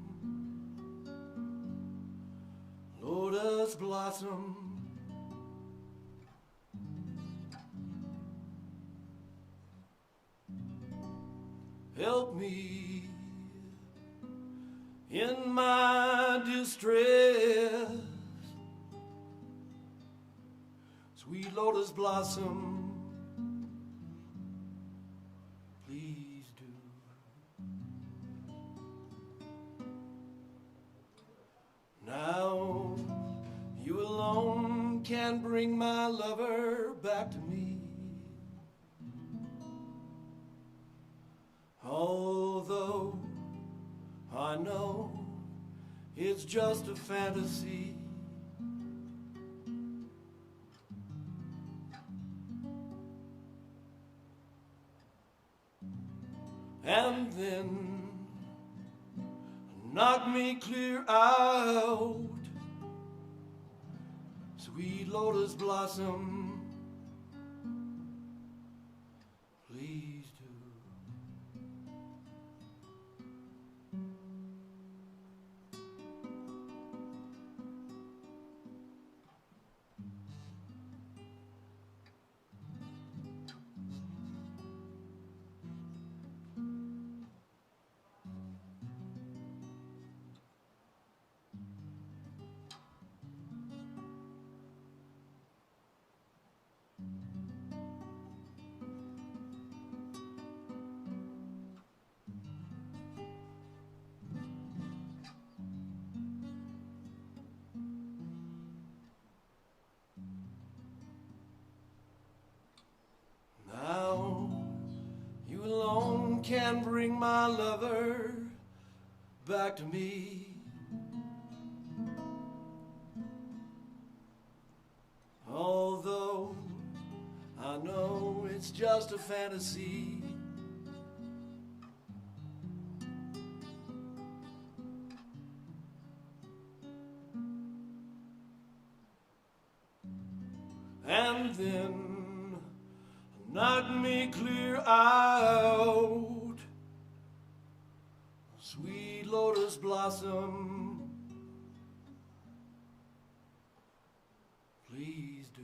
Speaker 4: lotus blossom. Help me in my distress, sweet lotus blossom, please do. Now you alone can bring my lover back to me. Although I know it's just a fantasy, and then knock me clear out, sweet lotus blossom, please do. Now you alone can bring my lover back to me. Although I know it's just a fantasy, and then knock me clear out, sweet lotus blossom, please do.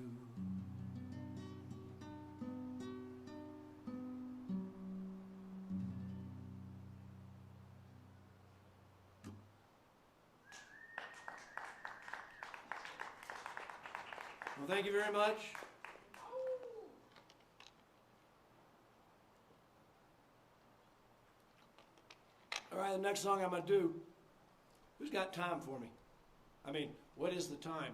Speaker 4: Well, thank you very much. All right, the next song I'm going to do, who's got time for me?
Speaker 1: I mean, what is the time?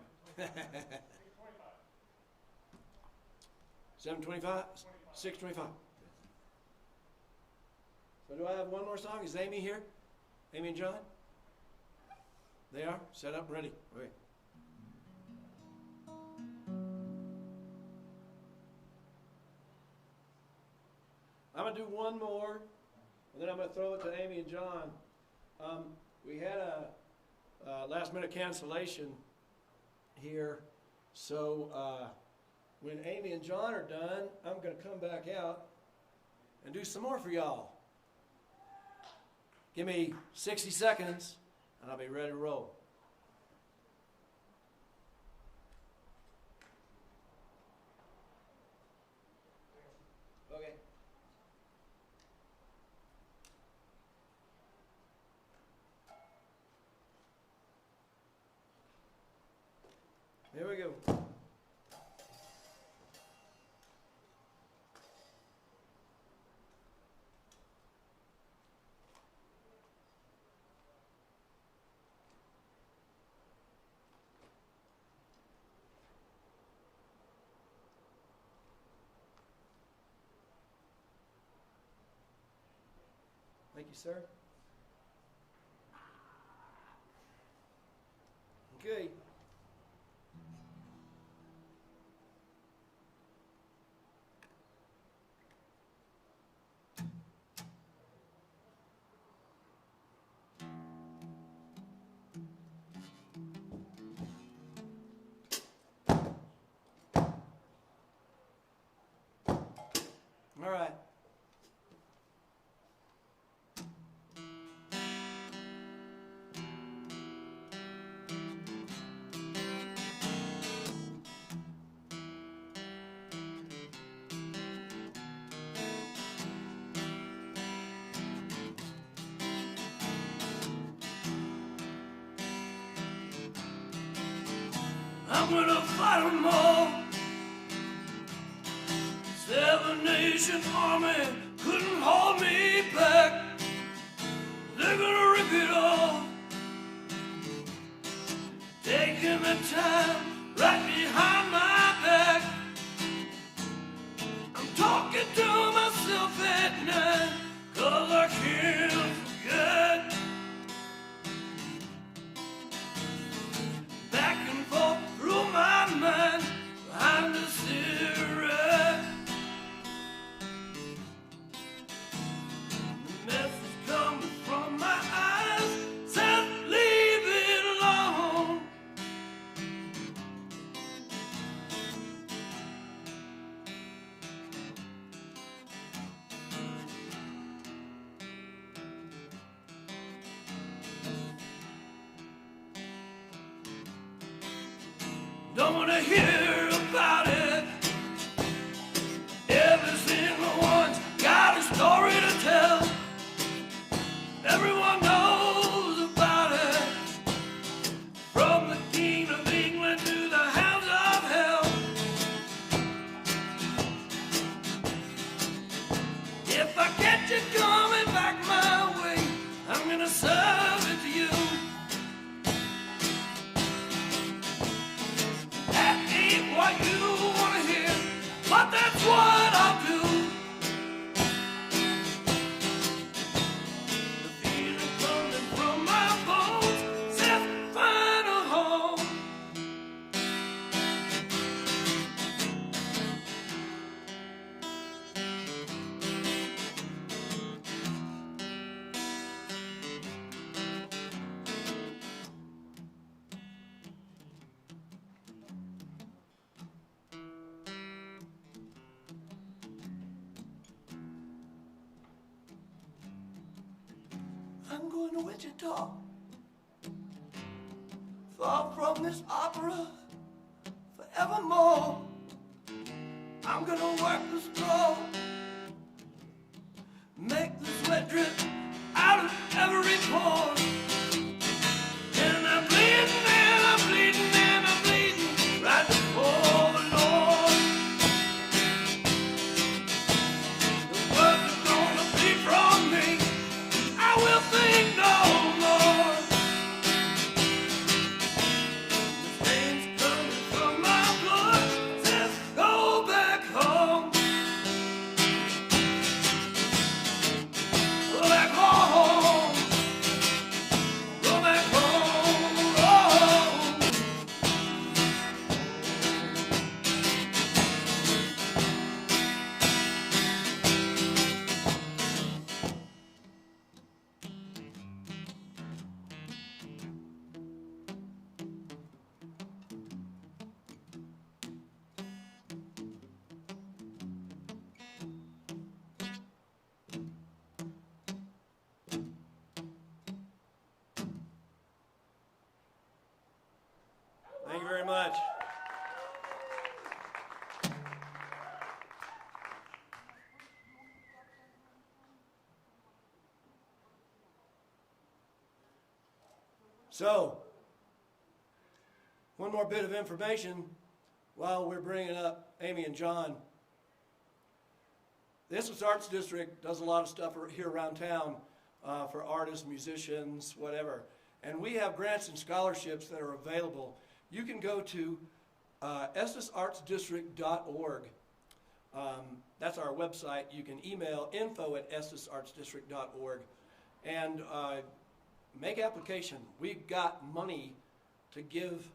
Speaker 1: 7:25? 6:25. So do I have one more song? Is Amy here? Amy and John? They are? Set up, ready. Okay. I'm going to do one more, and then I'm going to throw it to Amy and John. We had a last-minute cancellation here, so when Amy and John are done, I'm going to come back out and do some more for y'all. Give me 60 seconds, and I'll be ready to roll. Okay. Here we go. Thank you, sir. Okay. All right.
Speaker 4: I'm gonna fight 'em all. 7 Nation Army couldn't hold me back. They're gonna rip it off, taking the time right behind my back. I'm talking to myself at night, 'cause I can't forget. Back and forth through my mind, behind the cigarette. The message coming from my eyes says leave it alone. Don't wanna hear about it. Every single one's got a story to tell. Everyone knows about it, from the King of England to the hounds of hell. If I catch you coming back my way, I'm gonna serve it to you. That ain't what you wanna hear, but that's what I'll do. The feeling coming from my bones says find a home. I'm going to Wichita, far from this opera forevermore. I'm gonna work the straw, make the sweat drip out of every pore. And I'm bleeding, and I'm bleeding, and I'm bleeding right before the Lord. The words are gonna be from me, I will think no more.
Speaker 1: much. So, one more bit of information while we're bringing up Amy and John. The Estes Arts District does a lot of stuff here around town for artists, musicians, whatever. And we have grants and scholarships that are available. You can go to estesartsdistrict.org. That's our website. You can email info@estesartsdistrict.org and make application. We've got money to give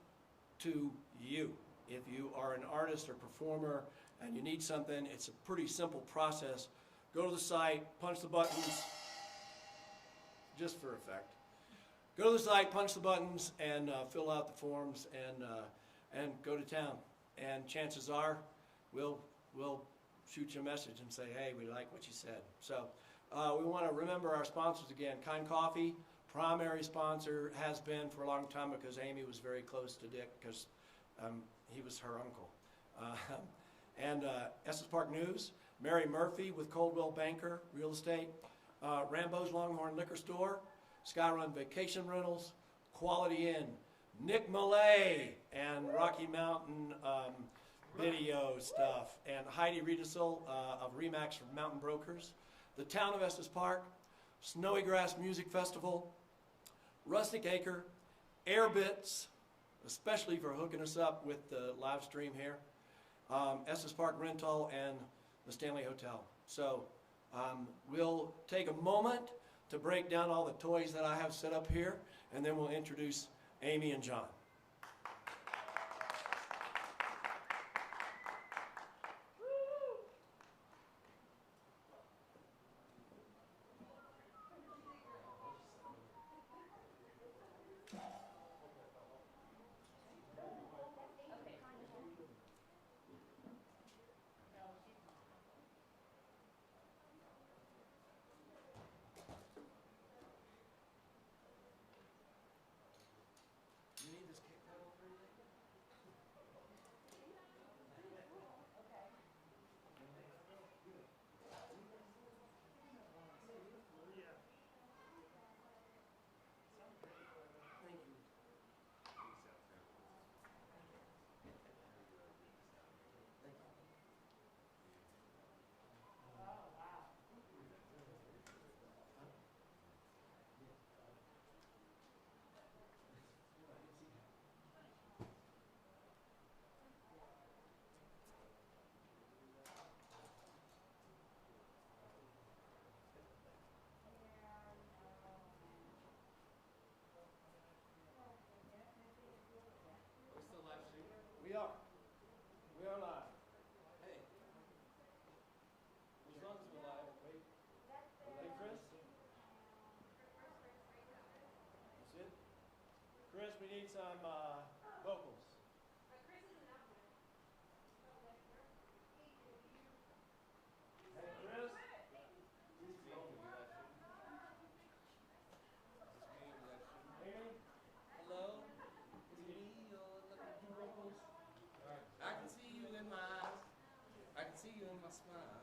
Speaker 1: to you. If you are an artist or performer and you need something, it's a pretty simple process. Go to the site, punch the buttons, just for effect. Go to the site, punch the buttons, and fill out the forms, and go to town. And chances are, we'll shoot you a message and say, hey, we like what you said. So we want to remember our sponsors again. Kind Coffee, primary sponsor, has been for a long time because Amy was very close to Dick because he was her uncle. And Estes Park News, Mary Murphy with Coldwell Banker Real Estate, Rambo's Longhorn Liquor Store, Skyrun Vacation Rentals, Quality Inn, Nick Millay and Rocky Mountain video stuff, and Heidi Riedesel of Remax Mountain Brokers, the Town of Estes Park, Snowy Grass Music Festival, Rustic Acre, Airbits, especially for hooking us up with the live stream here, Estes Park Rental, and the Stanley Hotel. So we'll take a moment to break down all the toys that I have set up here, and then we'll introduce Amy and John. We are live. Hey. As long as we're live, wait. Hey, Chris? That's it? Chris, we need some vocals. Hey, Chris? Amy?
Speaker 5: Hello, it's me, you're looking for vocals. I can see you in my eyes. I can see you in my smile.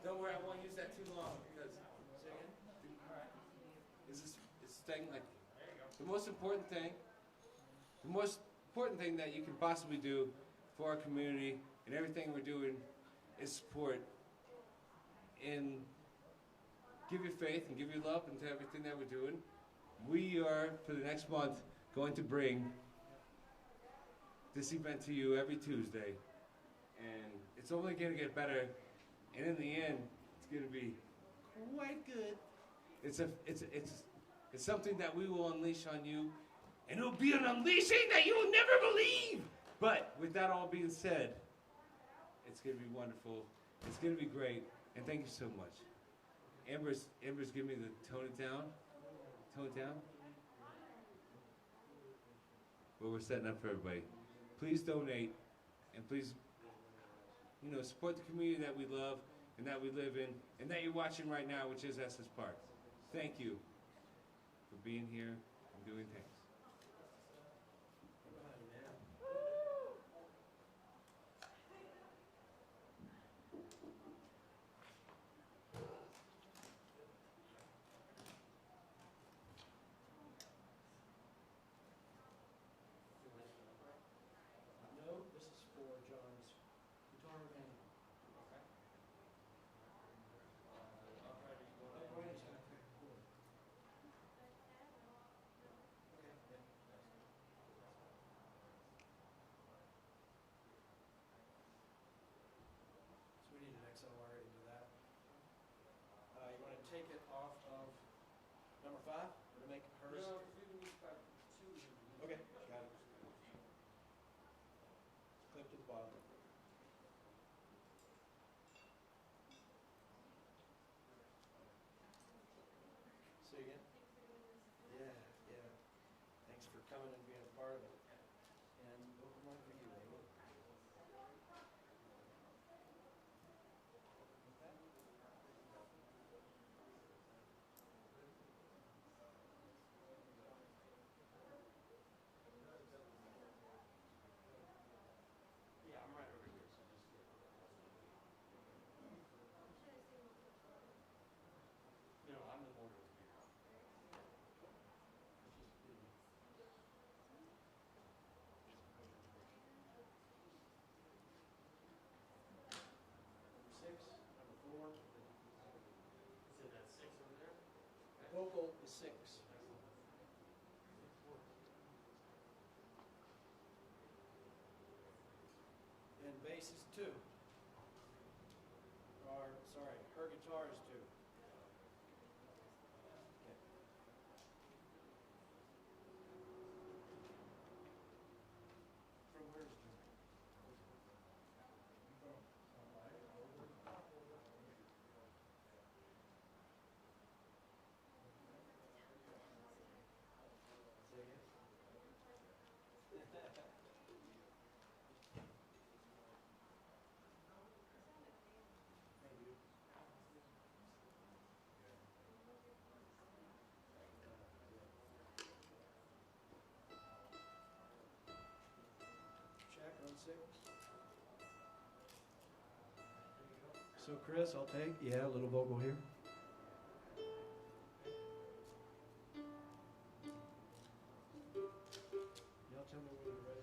Speaker 5: Don't worry, I won't use that too long because it's thing like the most important thing that you can possibly do for our community and everything we're doing is support and give your faith and give your love into everything that we're doing. We are, for the next month, going to bring this event to you every Tuesday, and it's only going to get better, and in the end, it's going to be quite good. It's something that we will unleash on you, and it'll be an unleashing that you will never believe. But with that all being said, it's going to be wonderful. It's going to be great, and thank you so much. Amber's giving me the tone it down. Tone it down. But we're setting up for everybody. Please donate, and please, support the community that we love and that we live in, and that you're watching right now, which is Estes Park. Thank you for being here and doing things.
Speaker 1: 5? To make hers?
Speaker 5: No, if you need 5, 2.
Speaker 1: Okay, got it. Clip to the bottom. Say again? Yeah, yeah. Thanks for coming and being a part of it. And open one for you, Amy.
Speaker 5: Yeah, I'm right over here, so just no, I'm the one over here.
Speaker 1: Number 4.
Speaker 5: So that's 6 over there?
Speaker 1: Vocal is 6. And bass is 2. Or, sorry, her guitar is 2. Okay. From where's Jim? Say again? Maybe. Check on 6. So Chris, I'll take, yeah, a little vocal here. Y'all tell me when you're ready.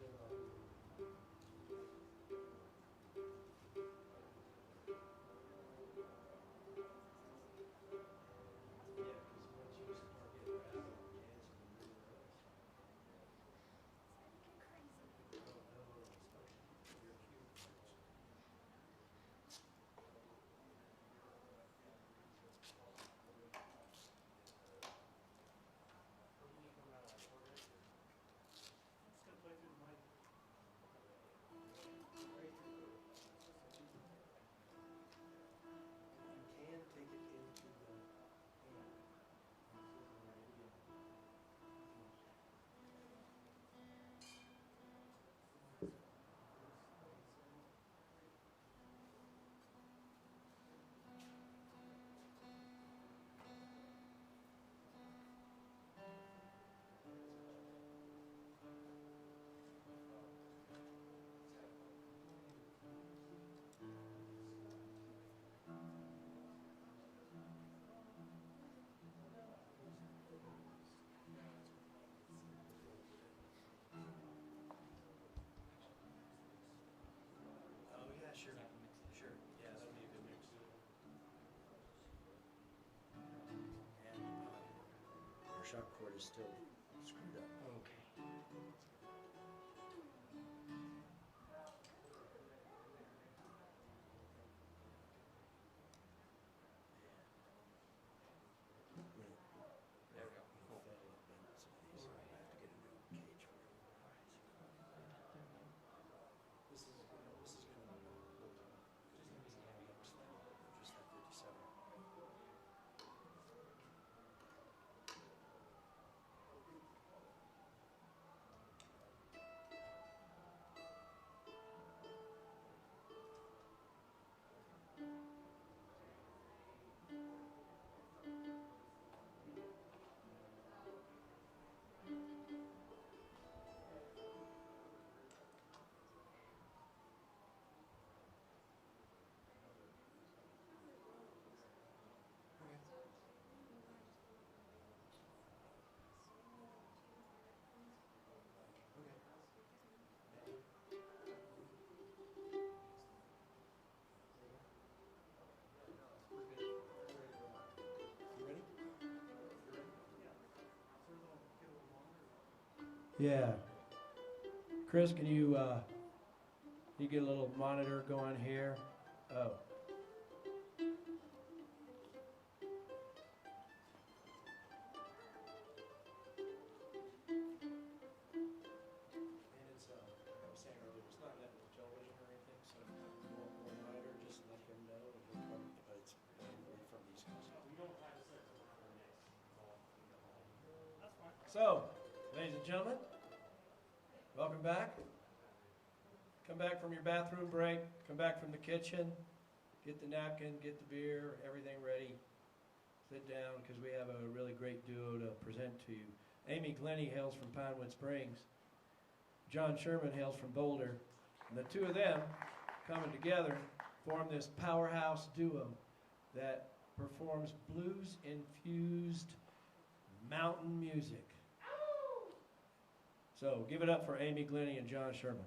Speaker 1: Yeah, because once you start getting rapid, yeah, it's gonna be really You can take it into the hand. Oh, yeah, sure. Sure. Yeah, that'll be a good mix. And your shock cord is still screwed up. Okay.
Speaker 5: There we go. Cool.
Speaker 1: This is gonna, just that 57. Yeah. Chris, can you get a little monitor going here? Oh. So, ladies and gentlemen, welcome back. Come back from your bathroom break, come back from the kitchen, get the napkin, get the beer, everything ready. Sit down because we have a really great duo to present to you. Amy Glennie hails from Pinewood Springs. John Sherman hails from Boulder. And the two of them coming together form this powerhouse duo that performs blues-infused mountain music. So give it up for Amy Glennie and John Sherman.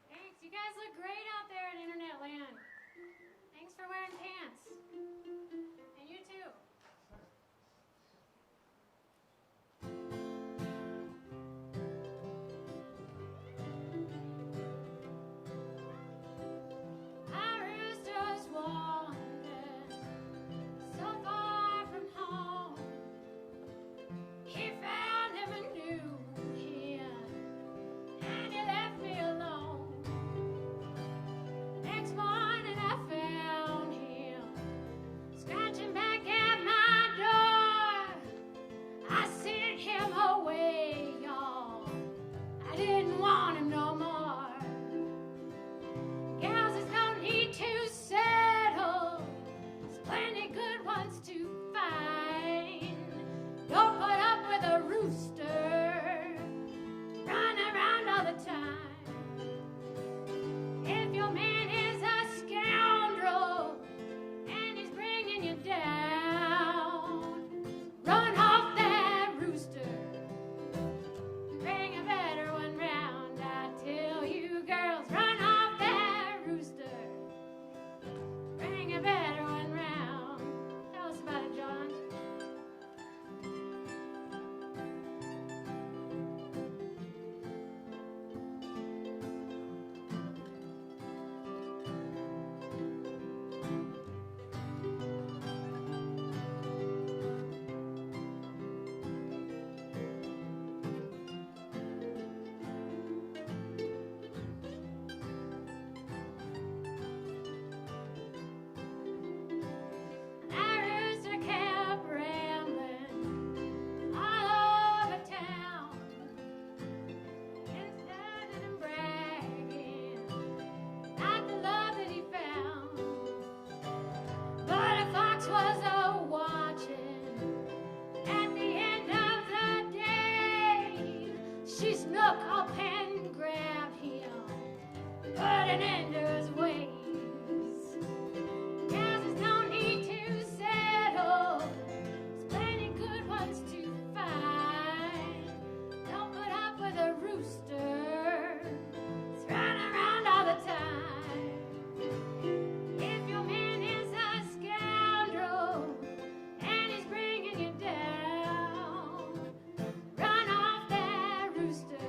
Speaker 6: Thanks. You guys look great out there in internet land. Thanks for wearing pants. And you too. Our roosters wandered so far from home. He found him a new hen, and he left me alone. Next morning I found him scratching back at my door. I sent him away, y'all. I didn't want him no more. Gals, there's no need to settle. There's plenty good ones to find. Don't put up with a rooster run around all the time. If your man is a scoundrel and he's bringing you down, run off that rooster. Bring a better one round. I tell you girls, run off that rooster. Bring a better one round. Tell us about it, John. That rooster kept rambling all over town, instead of him bragging about the love that he found. But a fox was a-watching at the end of the day. She snuck up and grabbed him, put an end to his ways. Yes, there's no need to settle. There's plenty good ones to find. Don't put up with a rooster. It's run around all the time. If your man is a scoundrel and he's bringing you down, run off that rooster.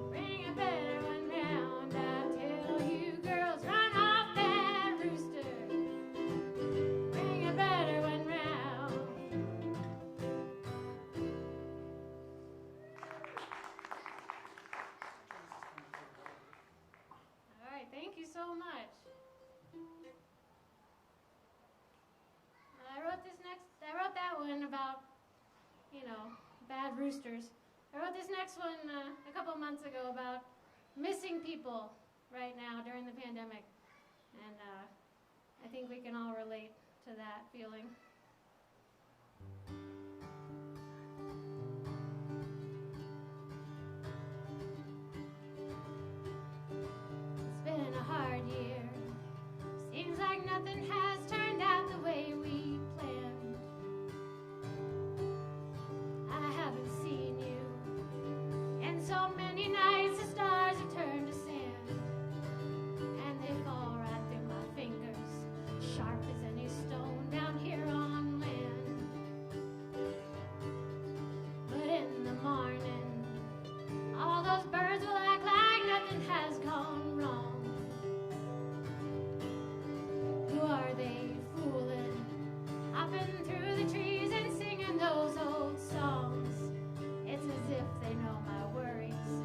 Speaker 6: Bring a better one round. I tell you girls, run off that rooster. Bring a better one round. All right, thank you so much. I wrote that one about, bad roosters. I wrote this next one a couple months ago about missing people right now during the pandemic. And I think we can all relate to that feeling. It's been a hard year. Seems like nothing has turned out the way we planned. I haven't seen you in so many nights. The stars have turned to sand, and they fall right through my fingers, sharp as any stone down here on land. But in the morning, all those birds will act like nothing has gone wrong. Who are they fooling, hopping through the trees and singing those old songs? It's as if they know my worries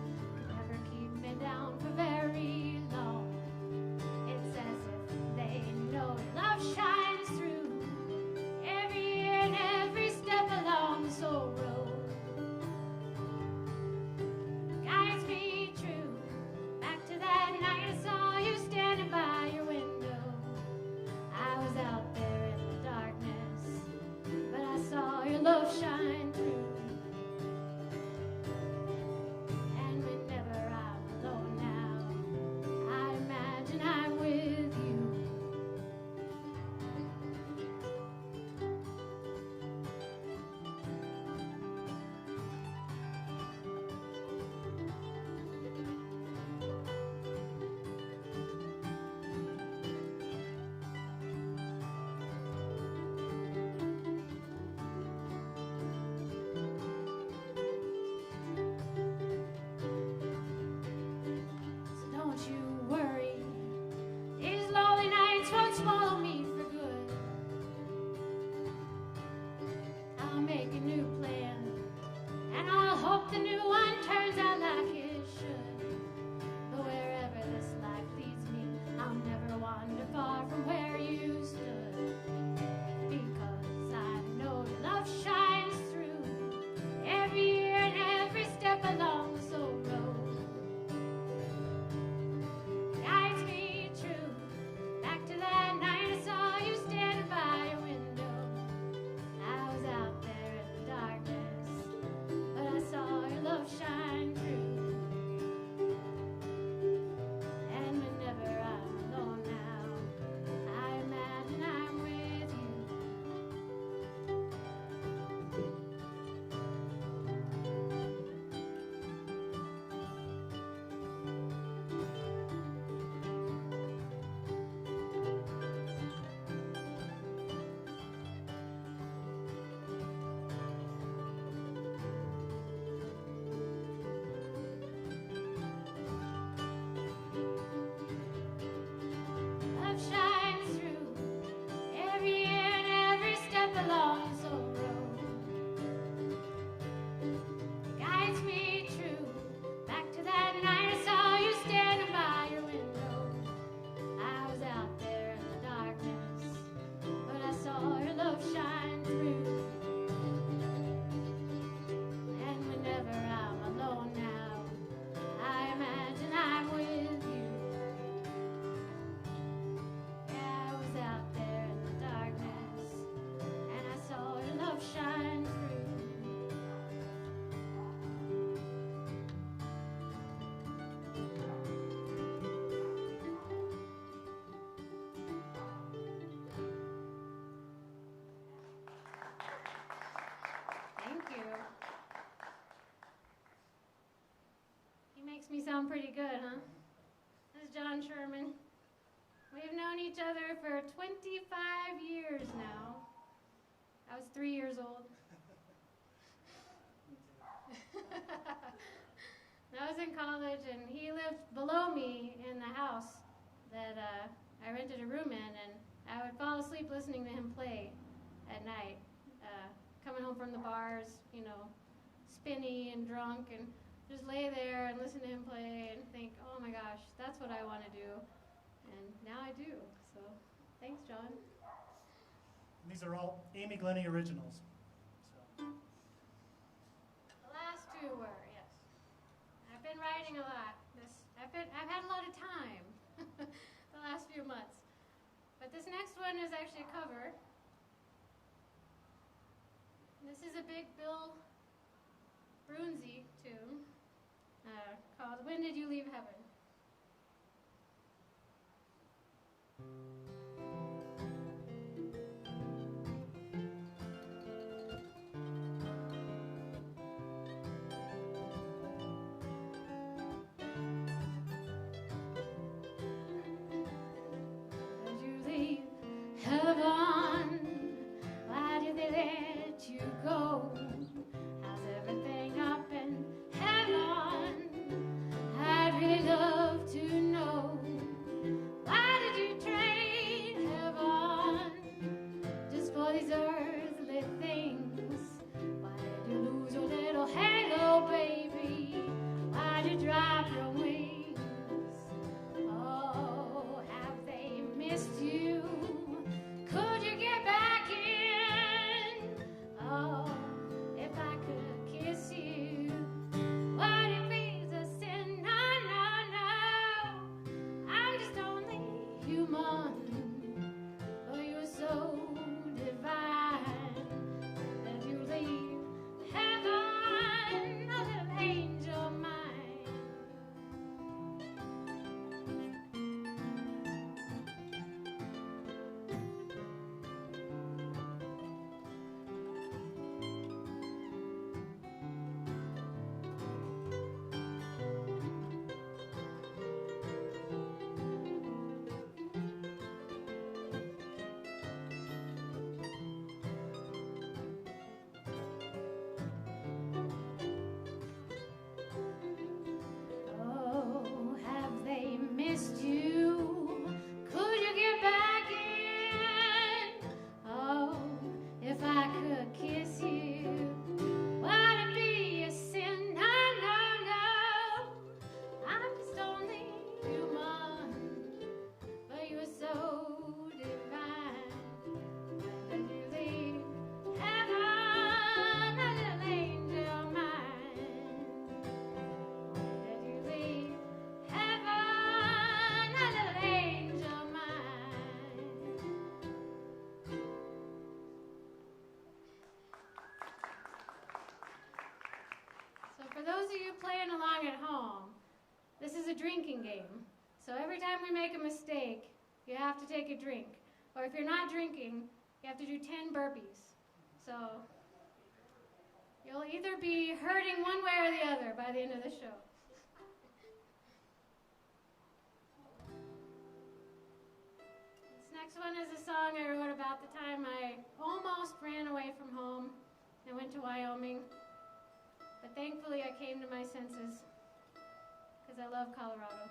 Speaker 6: Makes me sound pretty good, huh? This is John Sherman. We've known each other for 25 years now. I was 3 years old. I was in college, and he lived below me in the house that I rented a room in, and I would fall asleep listening to him play at night, coming home from the bars, you know, spinny and drunk, and just lay there and listen to him play and think, oh my gosh, that's what I want to do. And now I do. So thanks, John.
Speaker 7: And these are all Amy Glennie originals. So.
Speaker 6: The last two were, yes. I've been writing a lot. I've had a lot of time the last few months. But this next one is actually a cover. This is a big Bill Brunsey tune called When Did You Leave Heaven? Did you leave heaven? Why did they let you go? How's everything up in heaven? I'd really love to know. Why did you trade heaven just for these earthly things? Why did you lose your little halo, baby? Why did you drop your wings? Oh, have they missed you? Could you get back in? Oh, if I could kiss you, would it be a sin? No, no, no. I'm just only human, but you're so divine that you leave heaven, a little angel mine. Oh, have they missed you? Could you get back in? Oh, if I could kiss you, would it be a sin? No, no, no. I'm just only human, but you're so divine. When did you leave heaven, a little angel mine? When did you leave heaven, a little angel mine? So for those of you playing along at home, this is a drinking game. So every time we make a mistake, you have to take a drink. Or if you're not drinking, you have to do 10 burpees. So you'll either be hurting one way or the other by the end of the show. This next one is a song I wrote about the time I almost ran away from home and went to Wyoming. But thankfully I came to my senses because I love Colorado.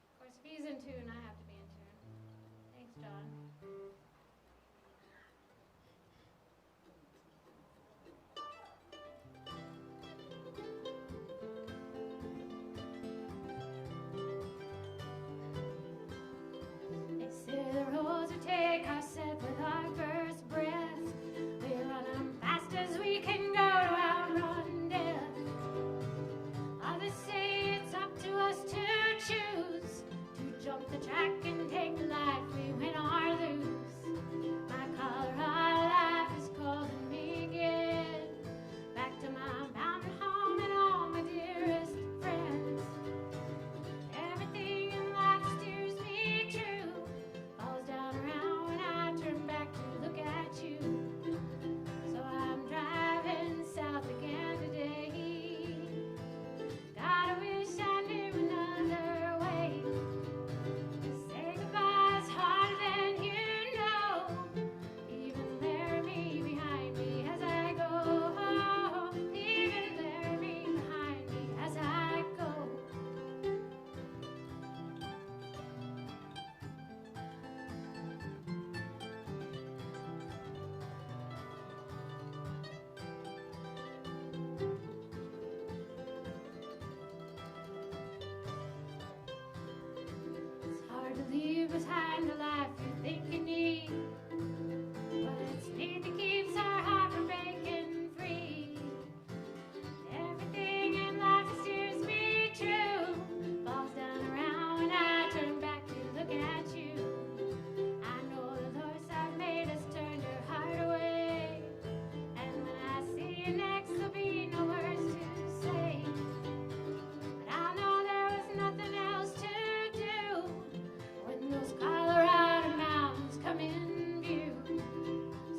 Speaker 6: Of course, if he's in tune, I have to be in tune. Thanks, John. They say the roads we take are set with our first breath. We run them fast as we can go to outrun death. Others say it's up to us to choose to jump the track hard to leave behind the life you think you need, but it's need that keeps our heart from breaking free. Everything in life that steers me true falls down around when I turn back to look at you. I know the Lord's have made us turn your heart away, and when I see you next there'll be no words to say. But I know there was nothing else to do when those Colorado mountains come in view.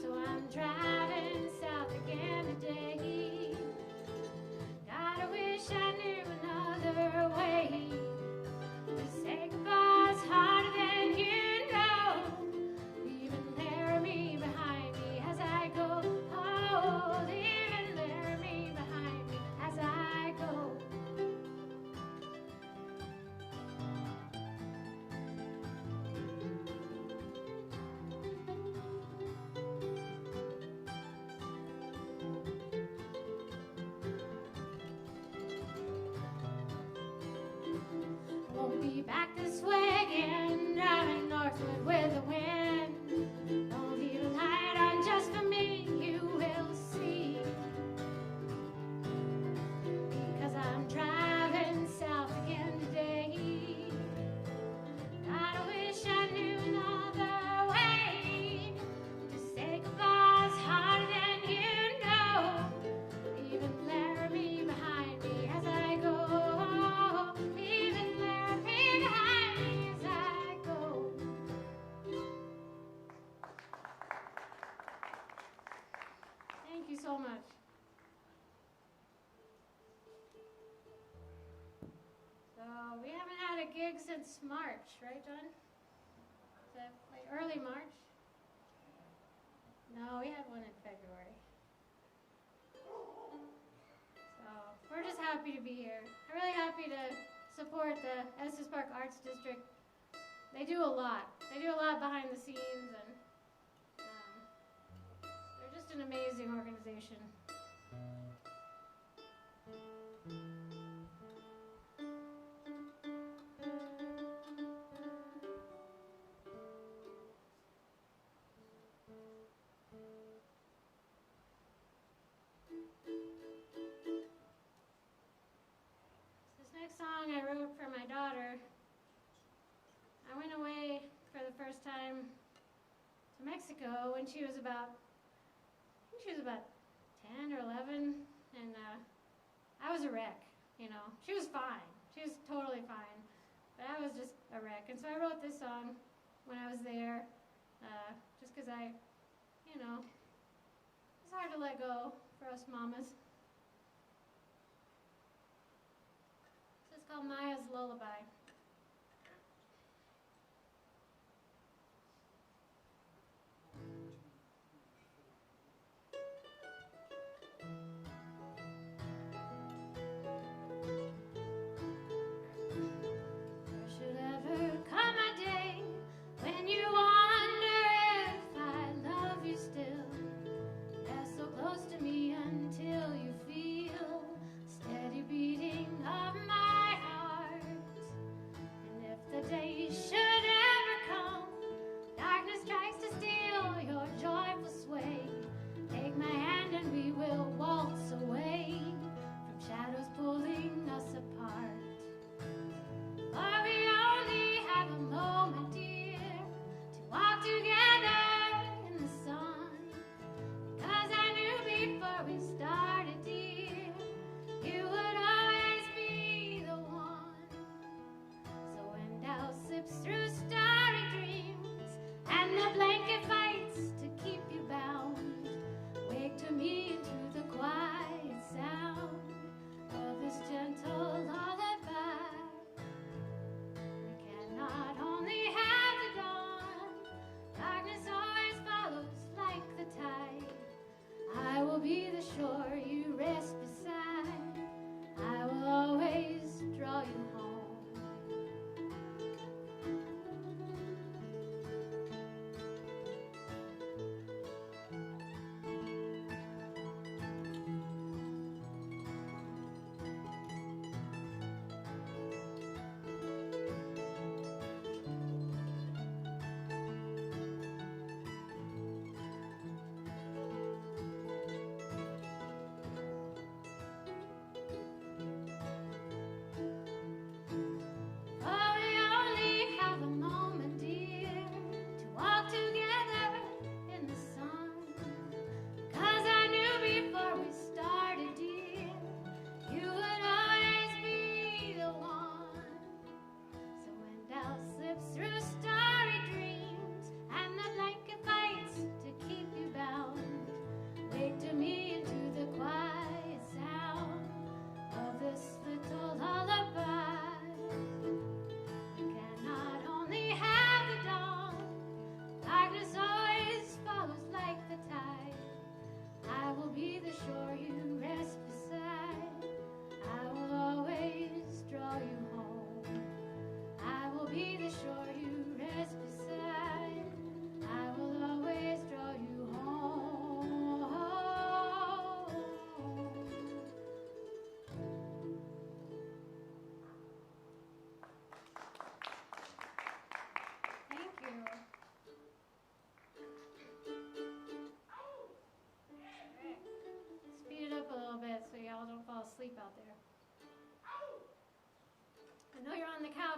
Speaker 6: So I'm driving south again today. God, I wish I knew another way to say goodbye's harder than you know. Leaving Laramie behind me as I go. Oh, leaving Laramie behind me as I go. Won't be back this way again, driving northward with the wind. Don't leave a light on just for me, you will see. Because I'm driving south again today. God, I wish I knew another way to say goodbye's harder than you know. Leaving Laramie behind me as I go. Leaving Laramie behind me as I go. Thank you so much. So we haven't had a gig since March, right, John? Is that like early March? No, we had one in February. So we're just happy to be here. I'm really happy to support the Estes Arts District. They do a lot. They do a lot behind the scenes, and they're just an amazing organization. This next song I wrote for my daughter. I went away for the first time to Mexico when she was about, I think she was about 10 or 11, and I was a wreck, you know. She was fine. She was totally fine, but I was just a wreck. And so I wrote this song when I was there, just because you know, it's hard to let go for us mamas. This is called Maya's Lullaby. There should ever come a day when you wonder if I love you still. They're so close to me until you feel steady beating of my heart.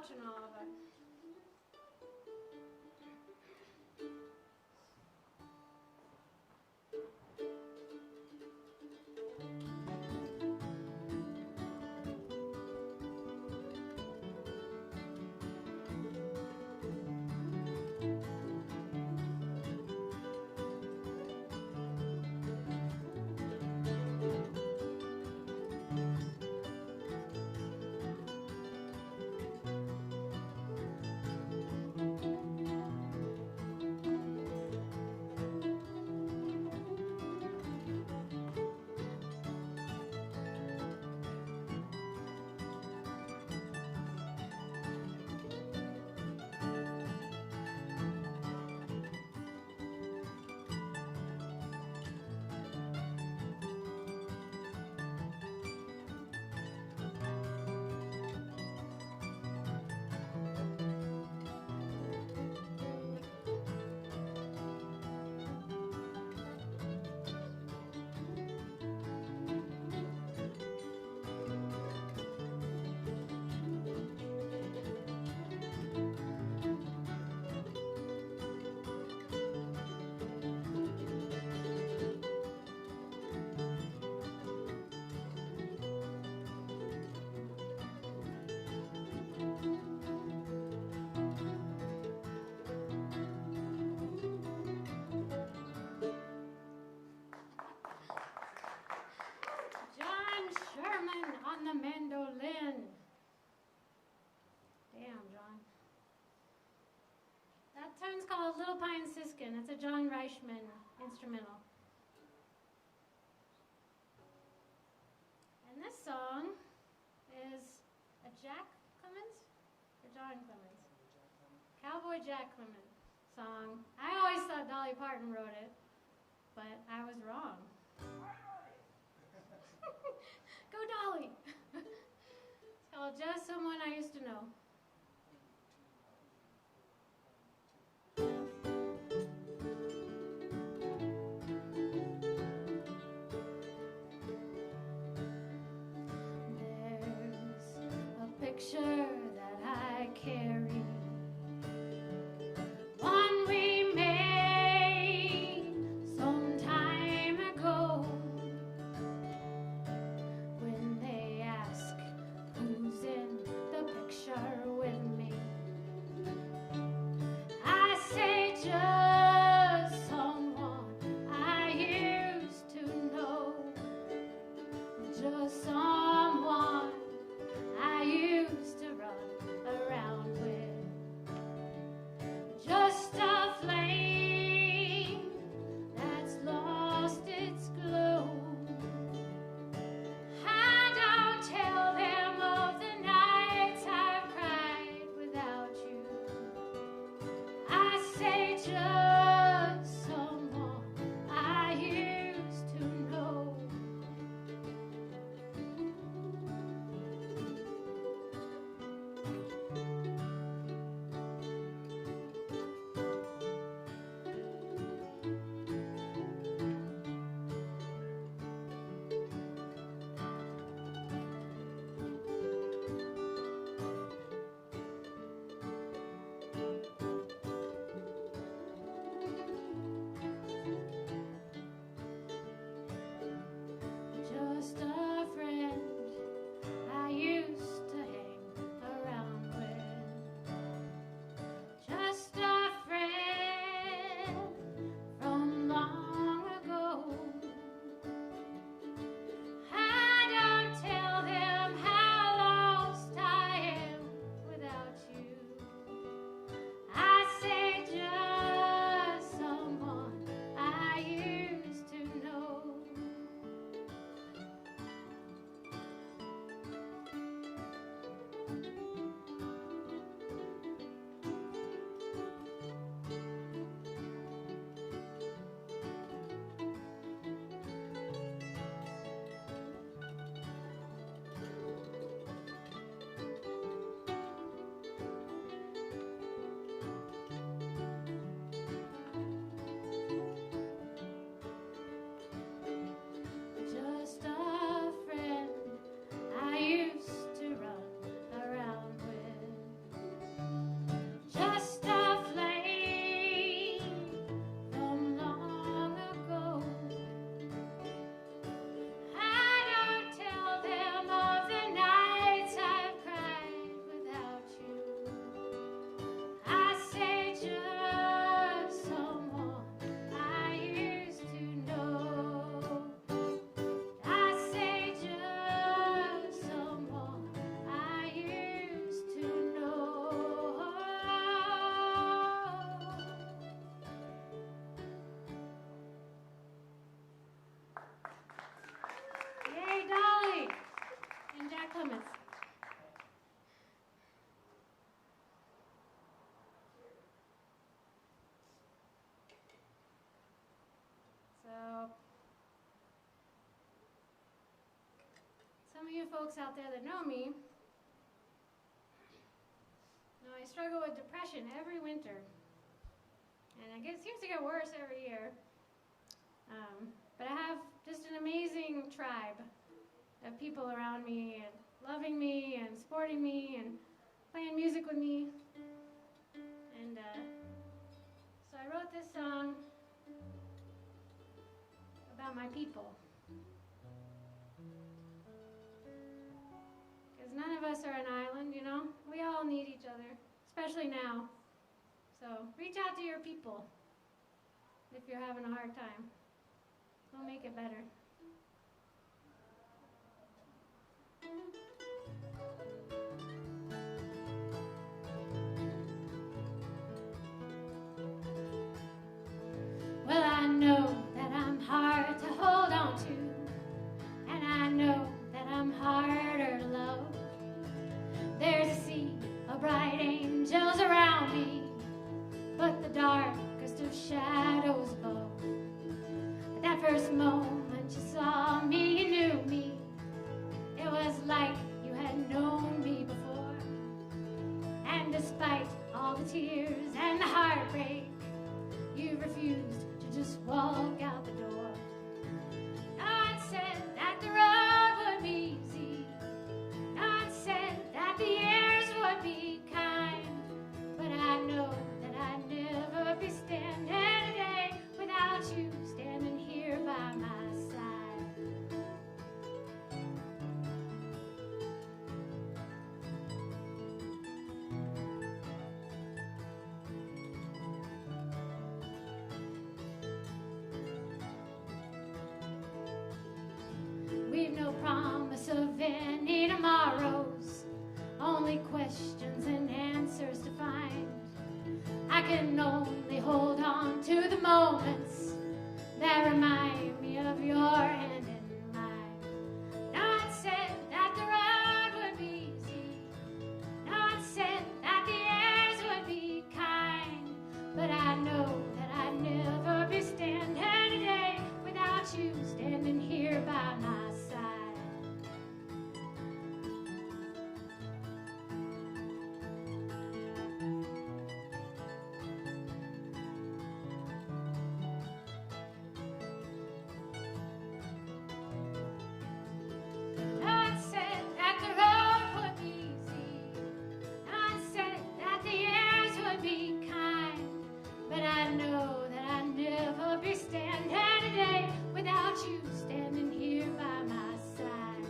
Speaker 6: Bossa Nova. On the mandolin. Damn, John. That tune's called Little Pine Siskin. It's a John Reichman instrumental. And this song is a Jack Clemens or John Clemens? Cowboy Jack Clemens song. I always thought Dolly Parton wrote it, but I was wrong. Go Dolly! It's called Just Someone I Used to Know. There's a picture that I carry, one we made some time ago. When they ask who's in the picture with me, I say just someone I used to know. Just someone I used to run you folks out there that know me know I struggle with depression every winter. And it seems to get worse every year. But I have just an amazing tribe of people around me and loving me and supporting me and playing music with me. And so I wrote this song about my people. Because none of us are an island, you know? We all need each other, especially now. So reach out to your people if you're having a hard time. We'll make it better. Well, I know that I'm hard to hold on to, and I know that I'm harder to love. There's a sea of bright angels around me, but the darkest of shadows above. At that first moment you saw me, you knew me. It was like you had known me before. And despite all the tears and the heartbreak, you refused to just walk out the door. No one said that the road would be easy. No one said that the years would be kind. But I know that I'd never be standing today without you standing here by my side. We've no promise of any tomorrows, only questions and answers to find. I can only hold on to the moments that remind me of your hand in mine. No one said that the road would be easy. No one said that the years would be kind. But I know that I'd never be standing today without you standing here by my side. No one said that the road would be easy. No one said that the years would be kind. But I know that I'd never be standing today without you standing here by my side.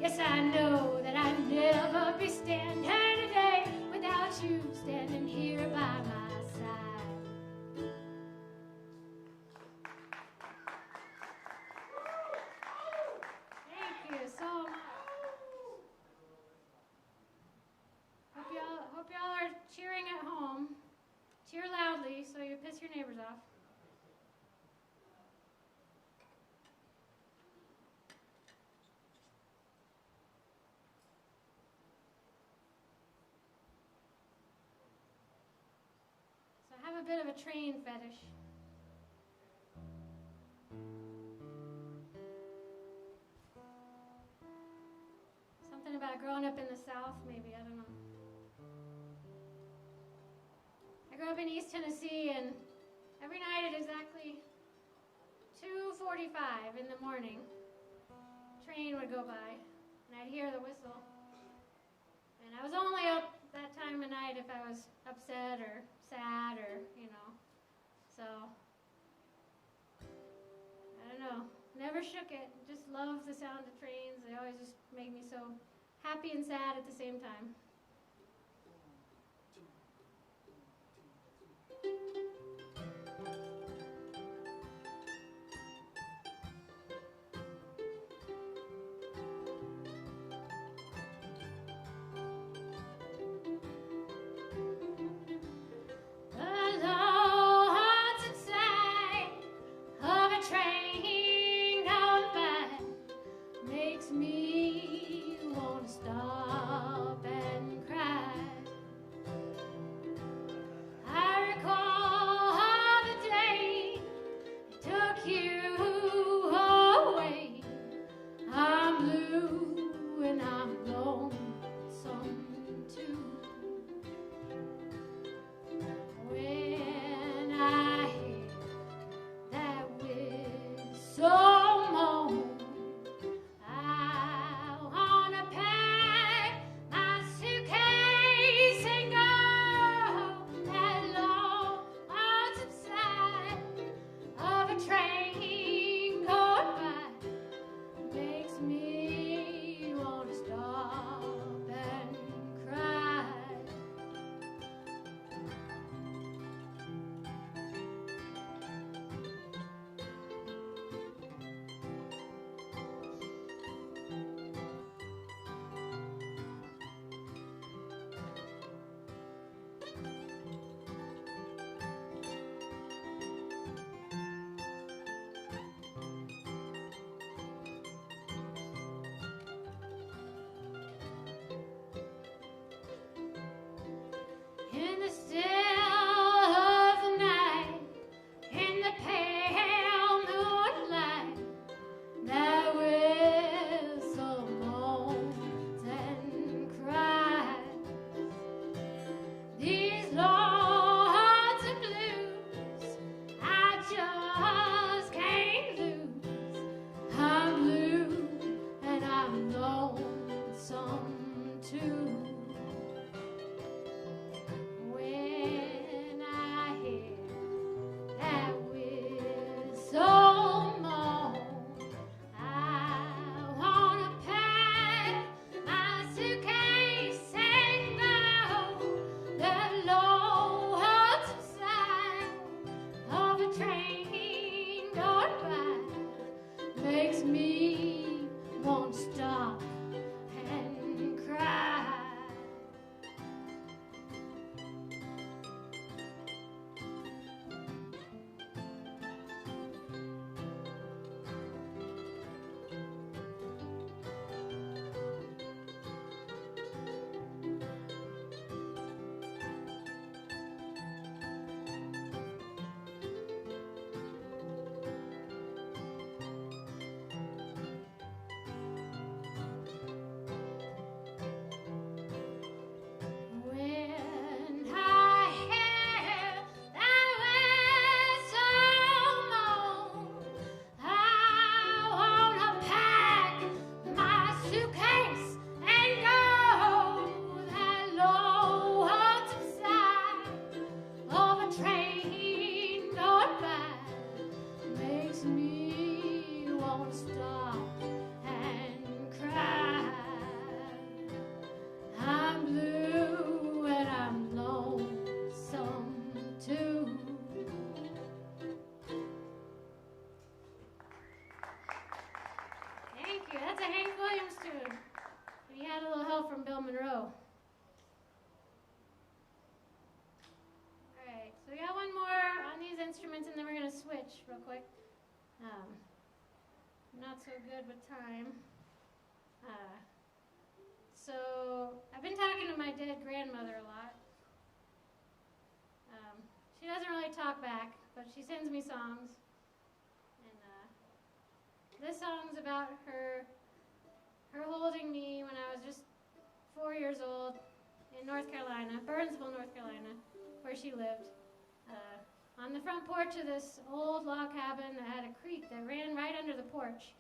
Speaker 6: Yes, I know that I'd never be standing today without you standing here by my side. Thank you so much. Hope y'all are cheering at home. Cheer loudly so you piss your neighbors off. So I have a bit of a train fetish. Something about growing up in the South, maybe, I don't know. I grew up in East Tennessee, and every night at exactly 2:45 in the morning, a train would go by, and I'd hear the whistle. And I was only up that time of night if I was upset or sad or, So, I don't know. Never shook it. Just loved the sound of trains. They always just make me so happy and sad at the same time. Me wanna stop and In the still of the night, in the pale moonlight, that whistle moans and cries. These lords of blues, I just can't lose. I'm blue and I'm lonesome too. When I hear that whistle moan, I wanna pack my suitcase and go. The lonesome sound of a train going by makes me want to stop and cry. When I hear that whistle moan, I wanna pack my suitcase and go. That lonesome sound of a train going by makes me want to stop and cry. I'm blue and I'm lonesome too. Thank you. That's a Hank Williams tune. He had a little help from Bill Monroe. All right, so we got one more on these instruments, and then we're gonna switch real quick. Not so good with time. So I've been talking to my dead grandmother a lot. She doesn't really talk back, but she sends me songs. And this song's about her holding me when I was just 4 years old in North Carolina, Burnsville, North Carolina, where she lived. On the front porch of this old log cabin that had a creek that ran right under the porch.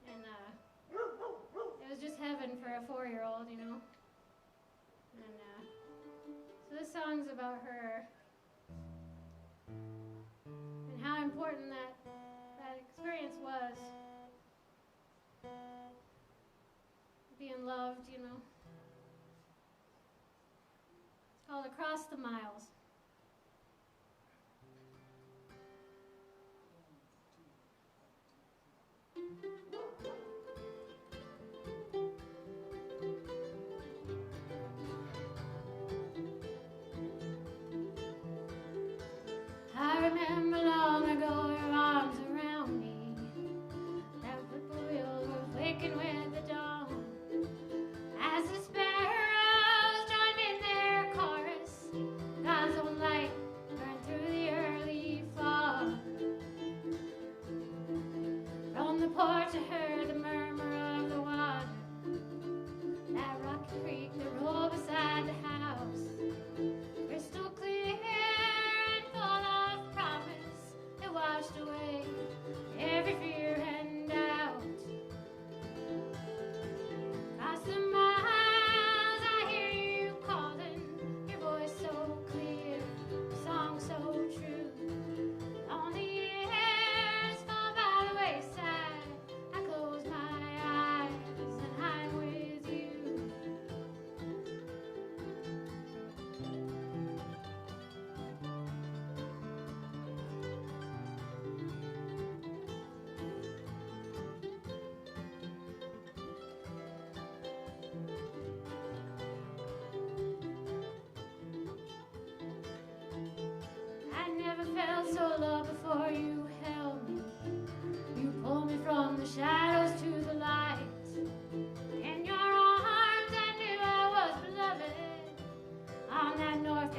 Speaker 6: And it was just heaven for a 4-year-old, you know. And so this song's about her and how important that experience was. Being loved, you know. It's called Across the Miles. I remember long ago your arms around me. That whippoorwill were waking with the dawn. As the sparrows joined in their chorus, God's own light burned through the early fall. From the porch I heard the murmur of the water. That rocky creek that rolled beside the house. Crystal clear and full of promise. It washed away every fear and doubt. Across the miles I hear you calling. Your voice so clear, your song so true. On the years fall by the wayside. I close my eyes and I'm with you. I never felt so loved before you held me. You pulled me from the shadows to the light. In your arms I knew I was beloved. On that North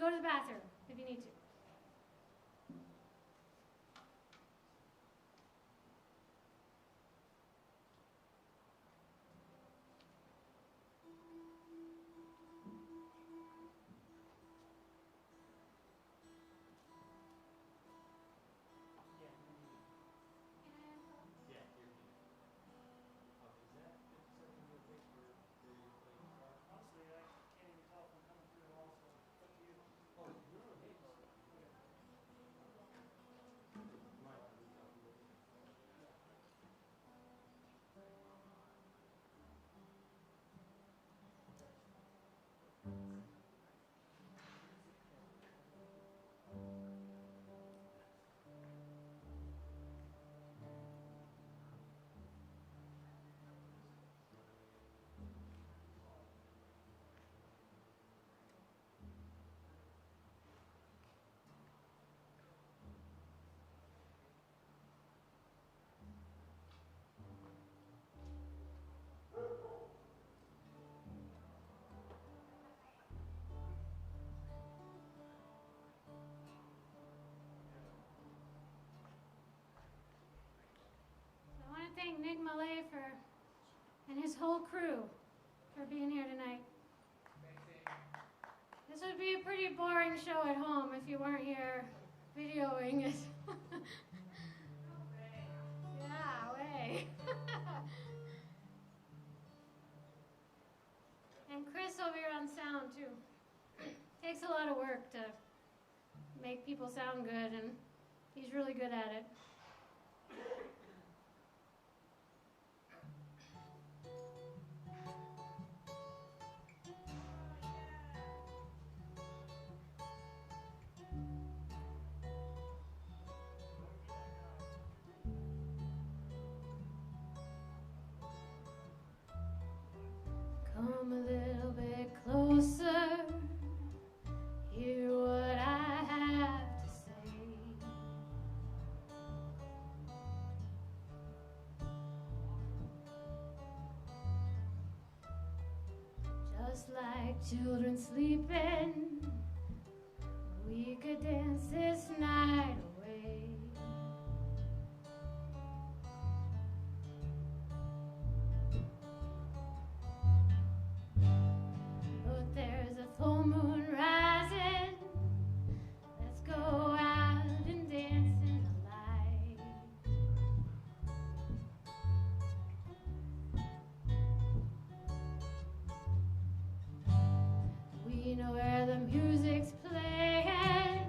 Speaker 6: go to the bathroom if you need to.
Speaker 7: Honestly, I can't even tell if I'm coming through at all, so it's up to you.
Speaker 6: I want to thank Nick Malay and his whole crew for being here tonight. This would be a pretty boring show at home if you weren't here videoing it. Yeah, way. And Chris over here on sound too. Takes a lot of work to make people sound good, and he's really good at it. Come a little bit closer, hear what I have to say. Just like children sleeping, we could dance this night away. But there's a full moon rising. Let's go out and dance in the light. We know where the music's playing.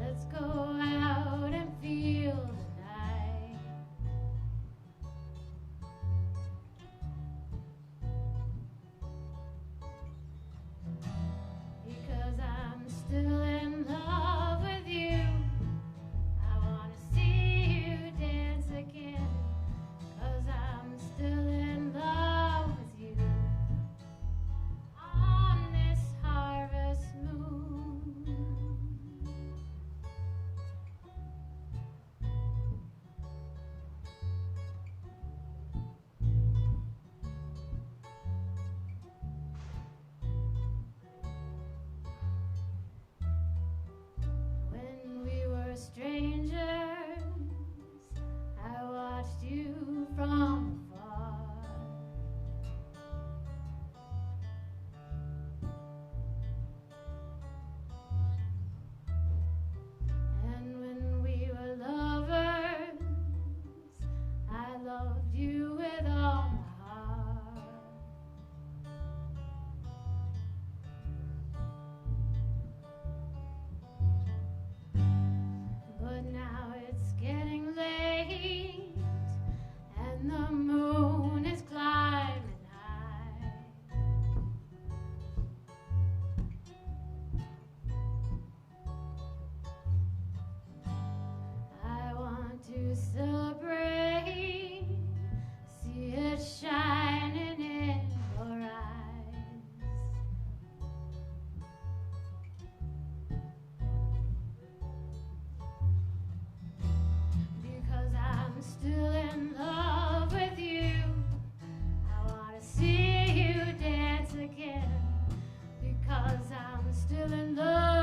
Speaker 6: Let's go out and feel the night. Because I'm still in love with you. I wanna see you dance again. 'Cause I'm still in love with you. On this harvest moon. When we were strangers, I watched you from afar. And when we were lovers, I loved you with all my heart. But now it's getting late, and the moon is climbing high. I want to celebrate, see it shining in your eyes. Because I'm still in love with you. I wanna see you dance again. Because I'm still in love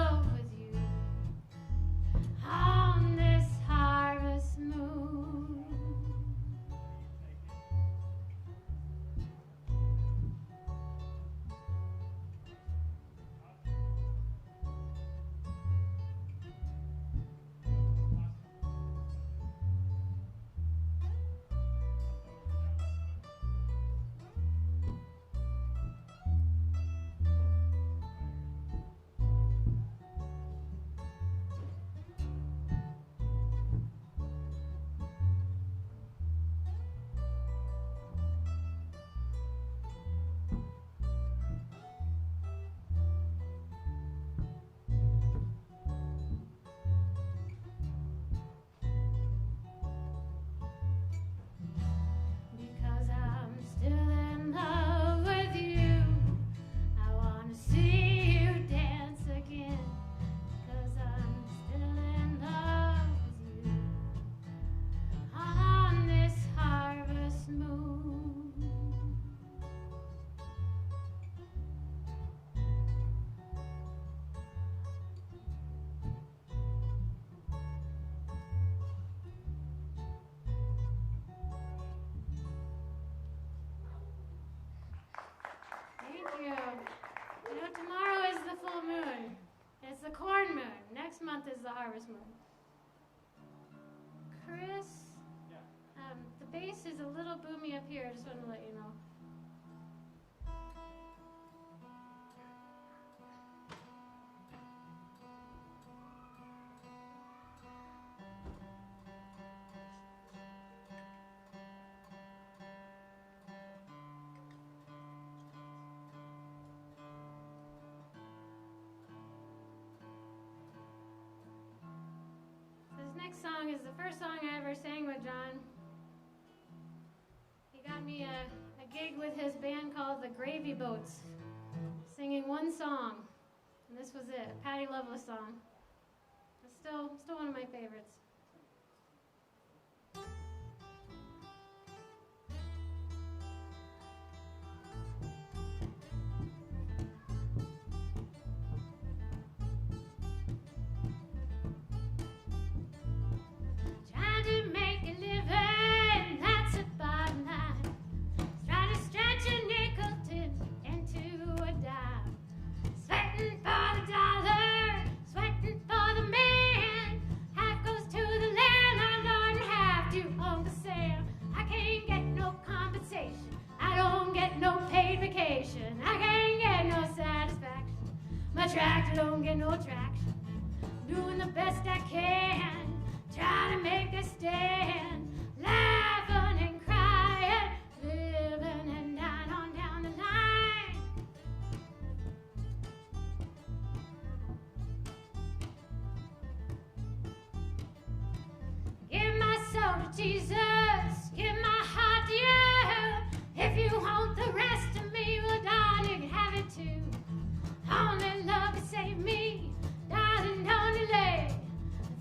Speaker 6: you. You know, tomorrow is the full moon. It's the corn moon. Next month is the harvest moon. Chris? The bass is a little boomy up here. I just wanted to let you know. This next song is the first song I ever sang with John. He got me a gig with his band called the Gravy Boats, singing one song, and this was it, a Patti Loveless song. It's still one of my favorites. Trying to make a living, that's the bottom line. Try to stretch a nickel into a dime. Sweating for the dollar, sweating for the man. Half goes to the landlord and half to Uncle Sam. I can't get no compensation, I don't get no paid vacation. I can't get no satisfaction, my tractor don't get no traction. Doing the best I can, trying to make a stand, laughing and crying, living and dying on down the line. Give my soul to Jesus, give my heart to you. If you want the rest of me, well, darling, you can have it too. Only love can save me, darling, don't delay.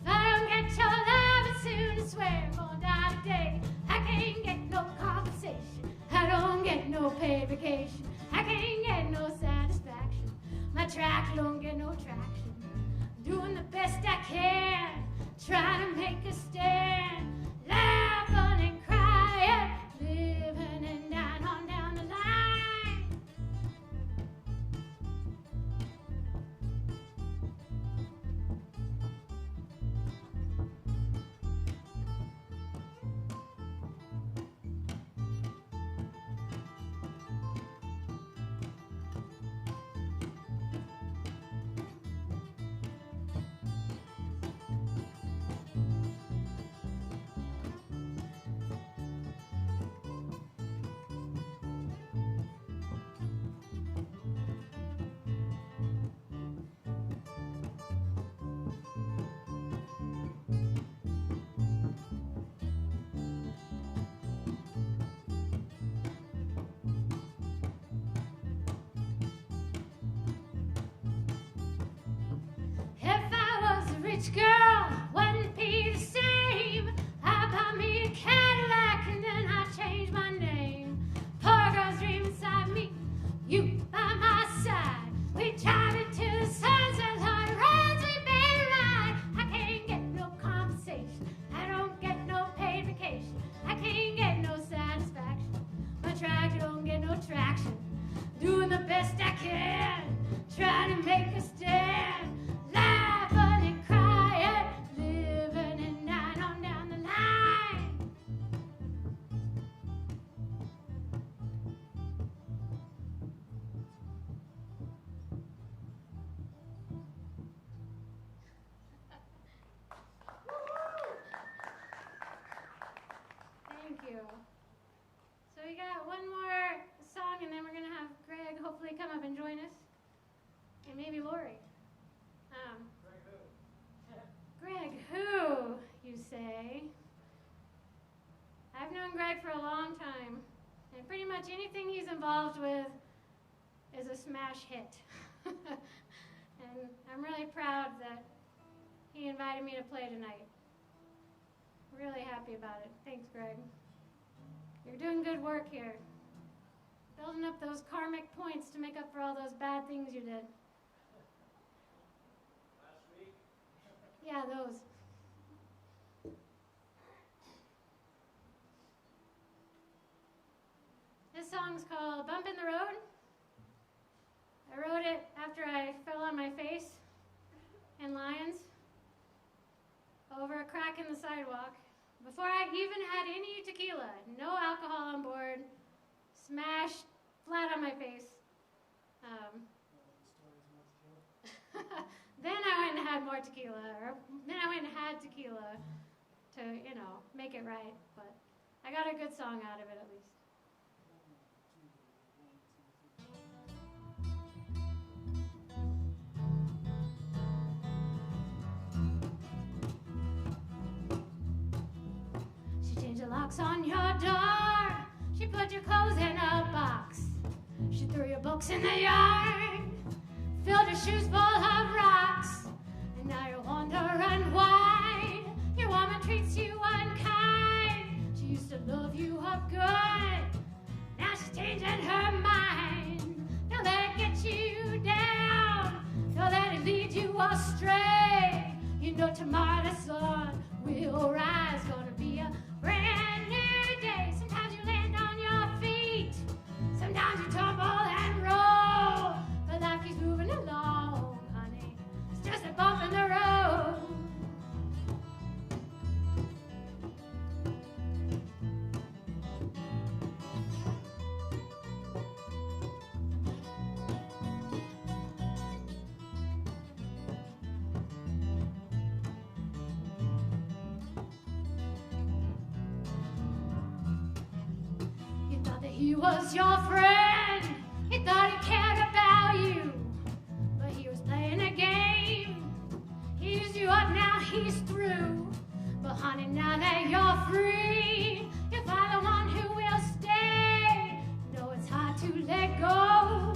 Speaker 6: If I don't get your love, as soon as swear I'm gonna die today. I can't get no compensation, I don't get no paid vacation. I can't get no satisfaction, my track don't get no traction. Doing the best I can, trying to make a stand, laughing and crying, living and dying on down the line. If I was a rich girl, wouldn't be the same. I buy me a Cadillac and then I change my name. Poor girl's dream inside me, you by my side. We drive into the sunset, Lord, roads we better ride. I can't get no compensation, I don't get no paid vacation. I can't get no satisfaction, my tractor don't get no traction. Doing the best I can, trying to make a stand, laughing and crying, living and dying on down the line. Thank you. So we got one more song, and then we're gonna have Greg hopefully come up and join us, and maybe Lori. Greg who, you say? I've known Greg for a long time, and pretty much anything he's involved with is a smash hit. And I'm really proud that he invited me to play tonight. Really happy about it. Thanks, Greg. You're doing good work here. Building up those karmic points to make up for all those bad things you did.
Speaker 8: Last week?
Speaker 6: Yeah, those. This song's called Bump in the Road. I wrote it after I fell on my face in Lions over a crack in the sidewalk. Before I even had any tequila, no alcohol on board, smashed flat on my face. Then I went and had more tequila, or then I went and had tequila to, make it right. But I got a good song out of it at least. She changed the locks on your door. She put your clothes in a box. She threw your books in the yard. Filled your shoes full of rocks. And now you're wondering why your woman treats you unkind. She used to love you up good. Now she's changing her mind. Don't let it get you down. Don't let it lead you astray. You know tomorrow the sun will rise. Gonna be a brand new day. Sometimes you land on your feet. Sometimes you tumble and roll. But life keeps moving along, honey. It's just a bump in the road. You thought that he was your friend. You thought he cared about you. But he was playing a game. He used you up, now he's through. But honey, now that you're free, you'll find the one who will stay. No, it's hard to let go.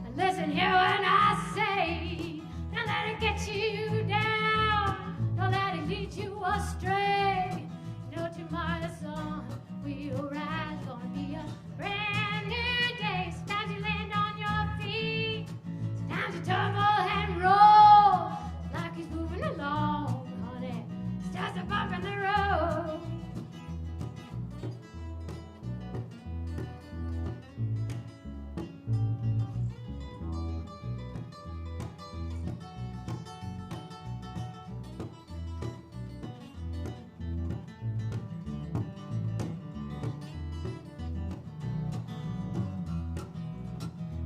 Speaker 6: And listen here when I say, don't let it get you down. Don't let it lead you astray. No, tomorrow the sun will rise. Gonna be a brand new day. Sometimes you land on your feet. Sometimes you tumble and roll. Like he's moving along, honey. It's just a bump in the road.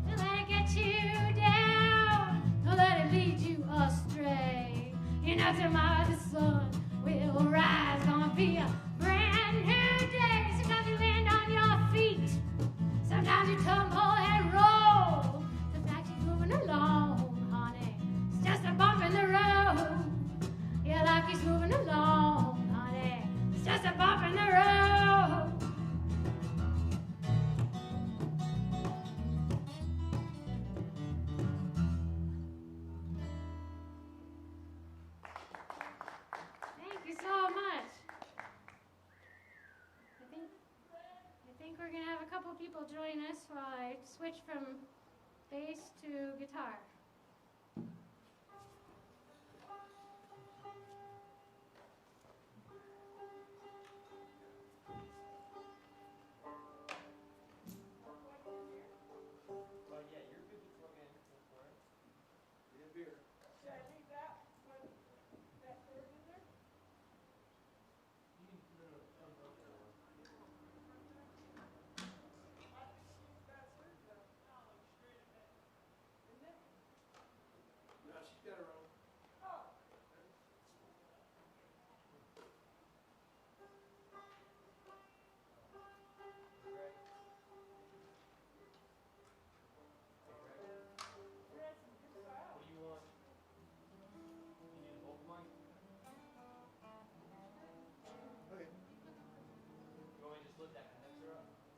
Speaker 6: Don't let it get you down. Don't let it lead you astray. You know tomorrow the sun will rise. Gonna be a brand new day. Sometimes you land on your feet. Sometimes you tumble and roll. The fact you're moving along, honey. It's just a bump in the road. Yeah, like he's moving along, honey. It's just a bump in the road. Thank you so much. I think we're gonna have a couple people join us while I switch from bass to guitar.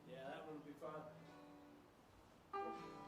Speaker 1: Yeah, that one would be fine. What are we doing?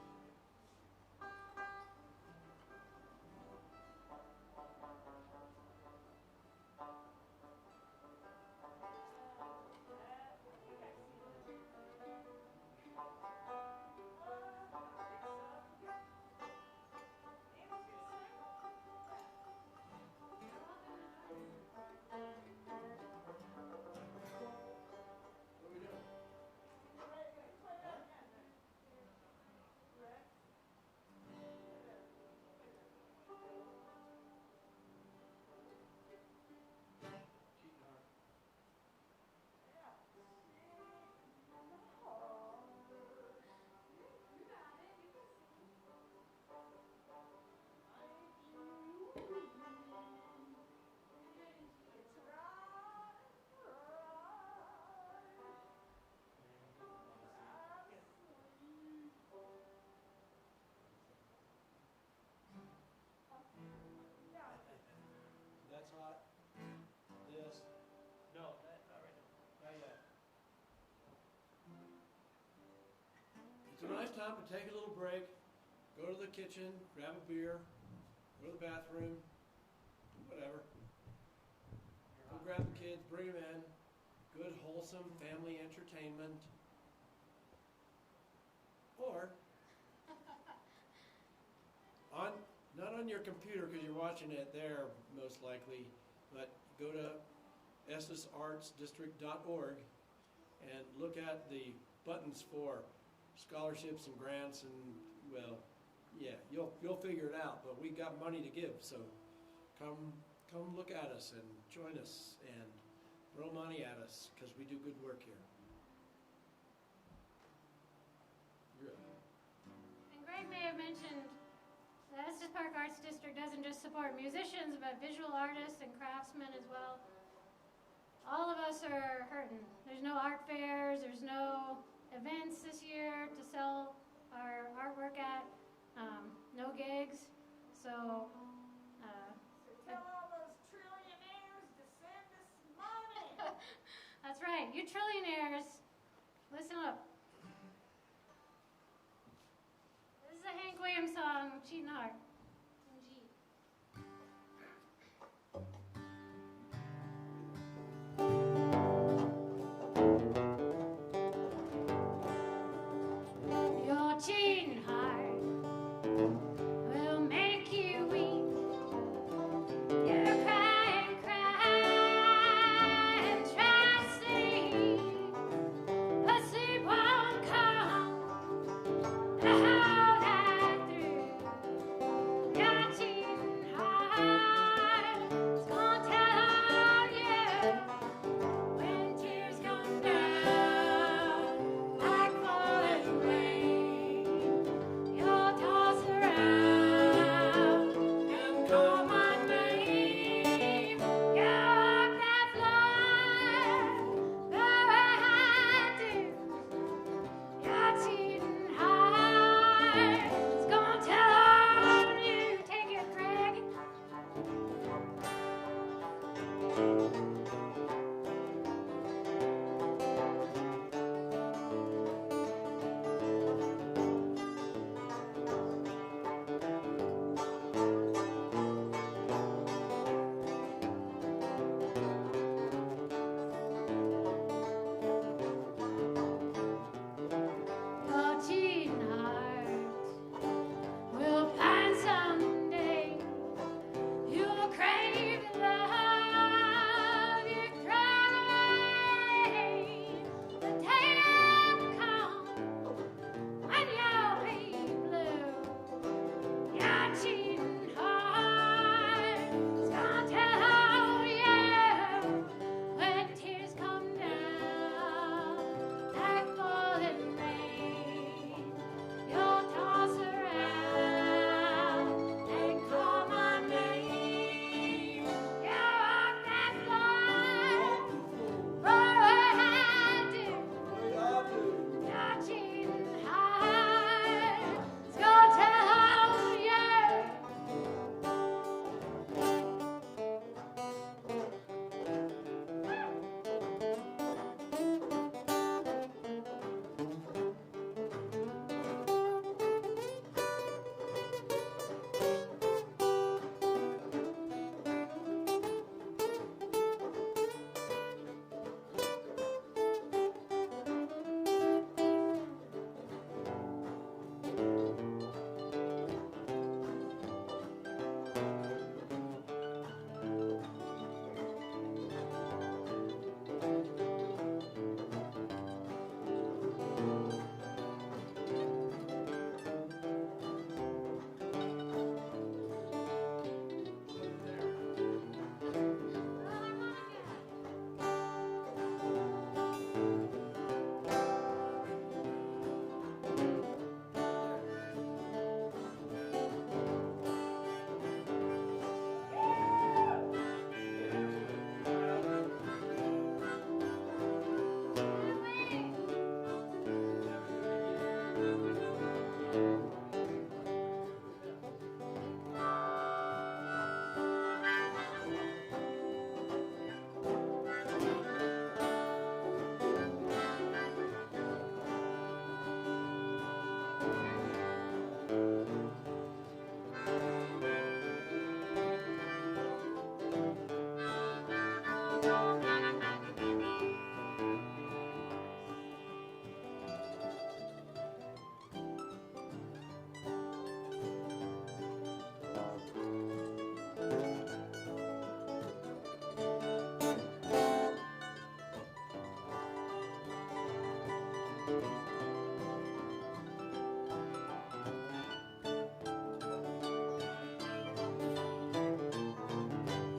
Speaker 1: It's a nice time to take a little break, go to the kitchen, grab a beer, go to the bathroom, whatever. Go grab the kids, bring them in. Good, wholesome family entertainment. Or, not on your computer because you're watching it there most likely, but go to estesartsdistrict.org and look at the buttons for scholarships and grants and, well, yeah, you'll figure it out, but we got money to give, so come look at us and join us and throw money at us because we do good work here. You're up.
Speaker 6: And Greg may have mentioned the Estes Arts District doesn't just support musicians, but visual artists and craftsmen as well. All of us are hurting. There's no art fairs, there's no events this year to sell our artwork at, no gigs. So
Speaker 3: Tell all those trillionaires to send us money.
Speaker 6: that's right, you trillionaires, listen up. This is a Hank Williams song, Cheating Heart. In G. Your cheating heart will make you weep. You cry and cry and try to sleep, but sleep won't come. How that through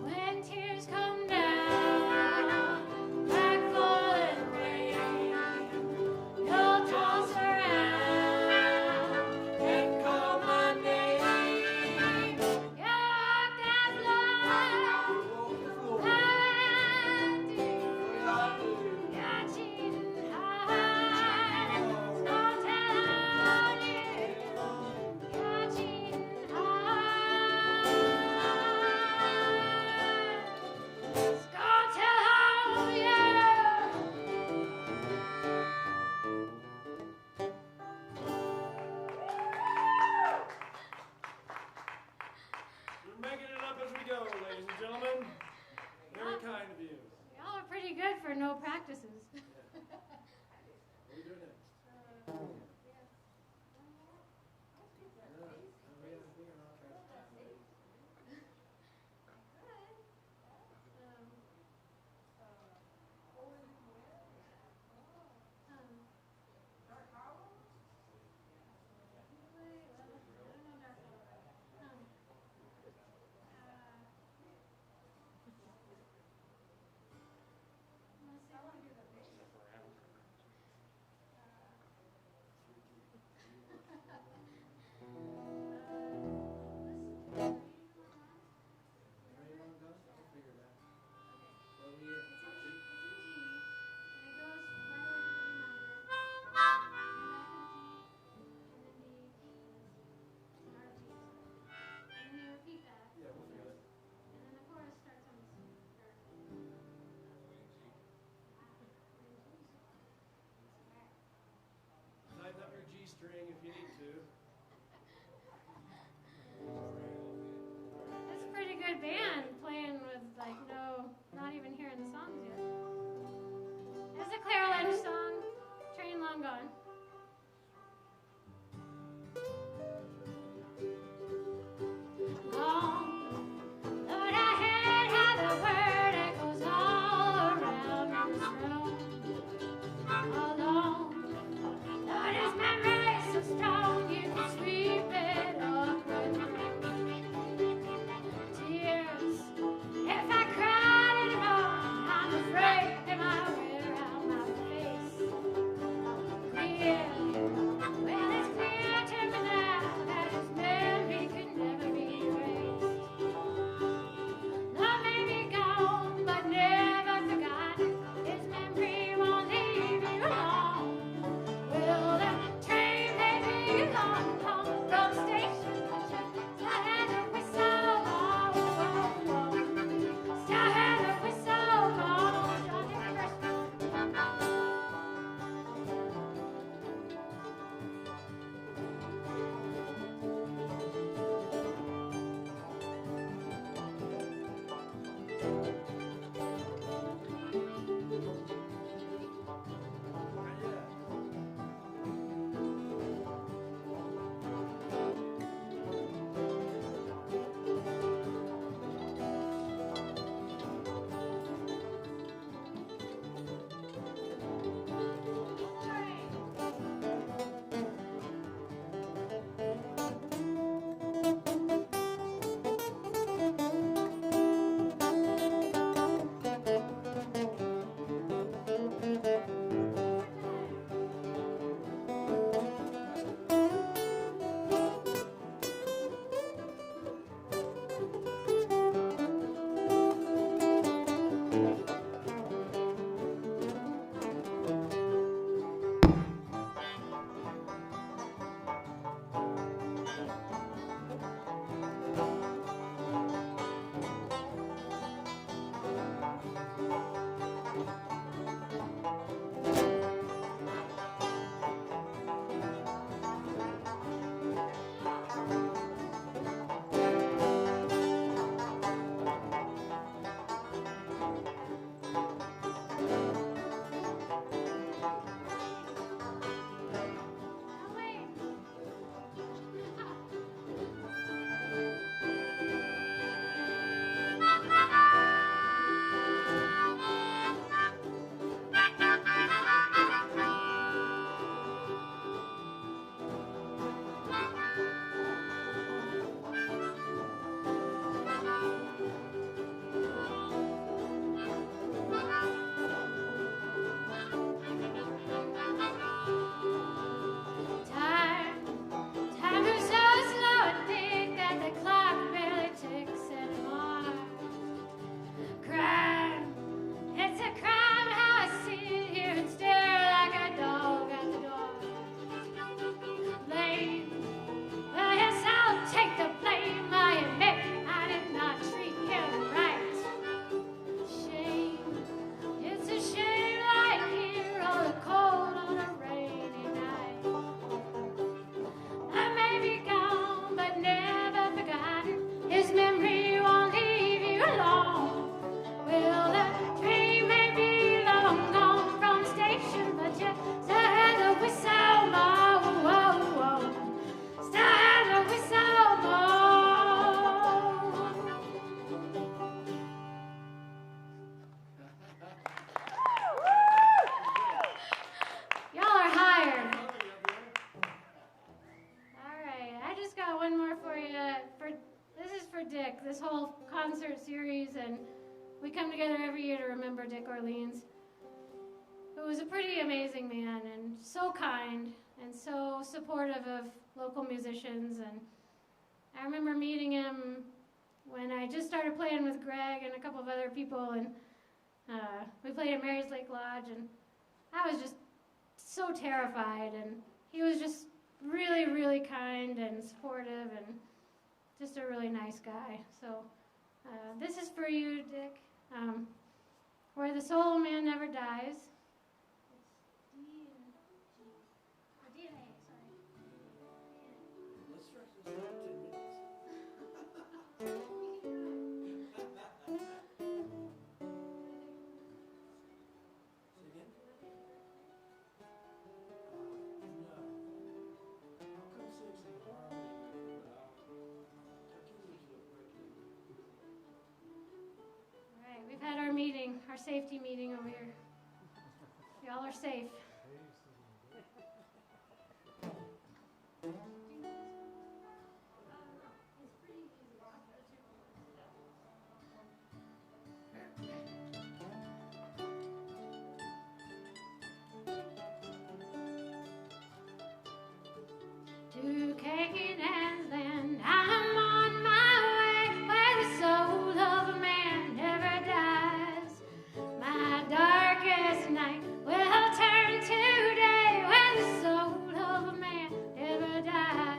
Speaker 6: When tears come down like falling rain, you'll toss around and call my name. You walked as long and deep. You're cheating hard. Don't tell you. You're cheating hard. Go tell you.
Speaker 1: We're making it up as we go, ladies and gentlemen. Very kind of you.
Speaker 6: Y'all are pretty good for no practices.
Speaker 1: What are we doing next? Tighten up your G string if you need to.
Speaker 6: That's a pretty good band playing with like not even hearing the songs yet. It's a Clara Lynch song, Train Long Gone. Long, Lord, I heard how the word echoes all around this room. Alone, Lord, his memory so strong you can sweep it up with tears. If I cried anymore, I'm afraid they might wear out my face. Clear, well, it's clear to me now that his memory can never be erased. Love may be gone, but never forgotten. His memory won't leave you alone. Will the train may be gone home from station? Still hear the whistle, oh, oh, oh. Still hear the whistle, oh, Johnny Christmas. we come together every year to remember Dick Orleans, who was a pretty amazing man and so kind and so supportive of local musicians. And I remember meeting him when I just started playing with Greg and a couple of other people, and we played at Mary's Lake Lodge, and I was just so terrified, and he was just really, really kind and supportive and just a really nice guy. So this is for you, Dick. Where the soul of man never dies. It's D and G. Or DNA, sorry.
Speaker 4: Let's stretch this out 10 minutes. Say again? No. I'll come sing some harmony with you, but I'll give you a quick.
Speaker 6: All right, we've had our meeting, our safety meeting over here. Y'all are safe. To Canaan's land, I'm on my way, where the soul of a man never dies. My darkest night will turn to day, where the soul of a man never dies.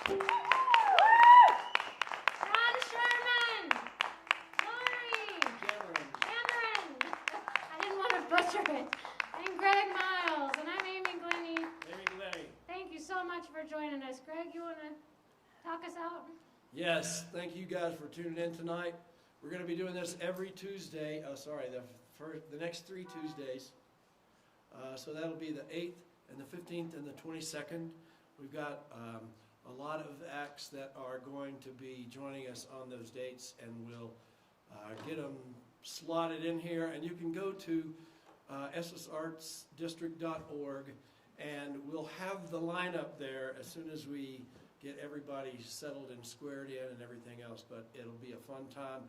Speaker 6: Ron Sherman. Lori. Cameron. I didn't want to butcher it. And Greg Miles. And I'm Amy Glennie. Thank you so much for joining us. Greg, you want to talk us out?
Speaker 1: Yes, thank you guys for tuning in tonight. We're going to be doing this every Tuesday. The next 3 Tuesdays. So that'll be the 8th and the 15th and the 22nd. We've got a lot of acts that are going to be joining us on those dates, and we'll get them slotted in here. And you can go to estesartsdistrict.org, and we'll have the lineup there as soon as we get everybody settled and squared in and everything else. But it'll be a fun time.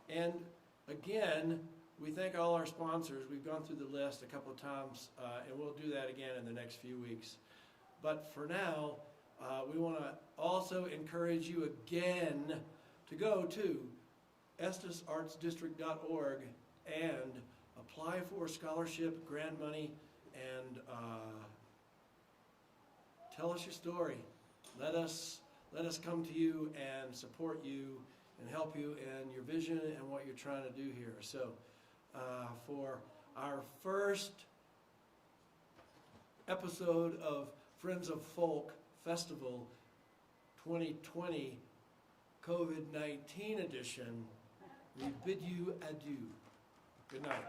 Speaker 1: And again, we thank all our sponsors. We've gone through the list a couple of times, and we'll do that again in the next few weeks. But for now, we want to also encourage you again to go to estesartsdistrict.org and apply for scholarship, grant money, and tell us your story. Let us come to you and support you and help you in your vision and what you're trying to do here. So for our first episode of Friends of Folk Festival 2020 COVID-19 edition, we bid you adieu. Good night.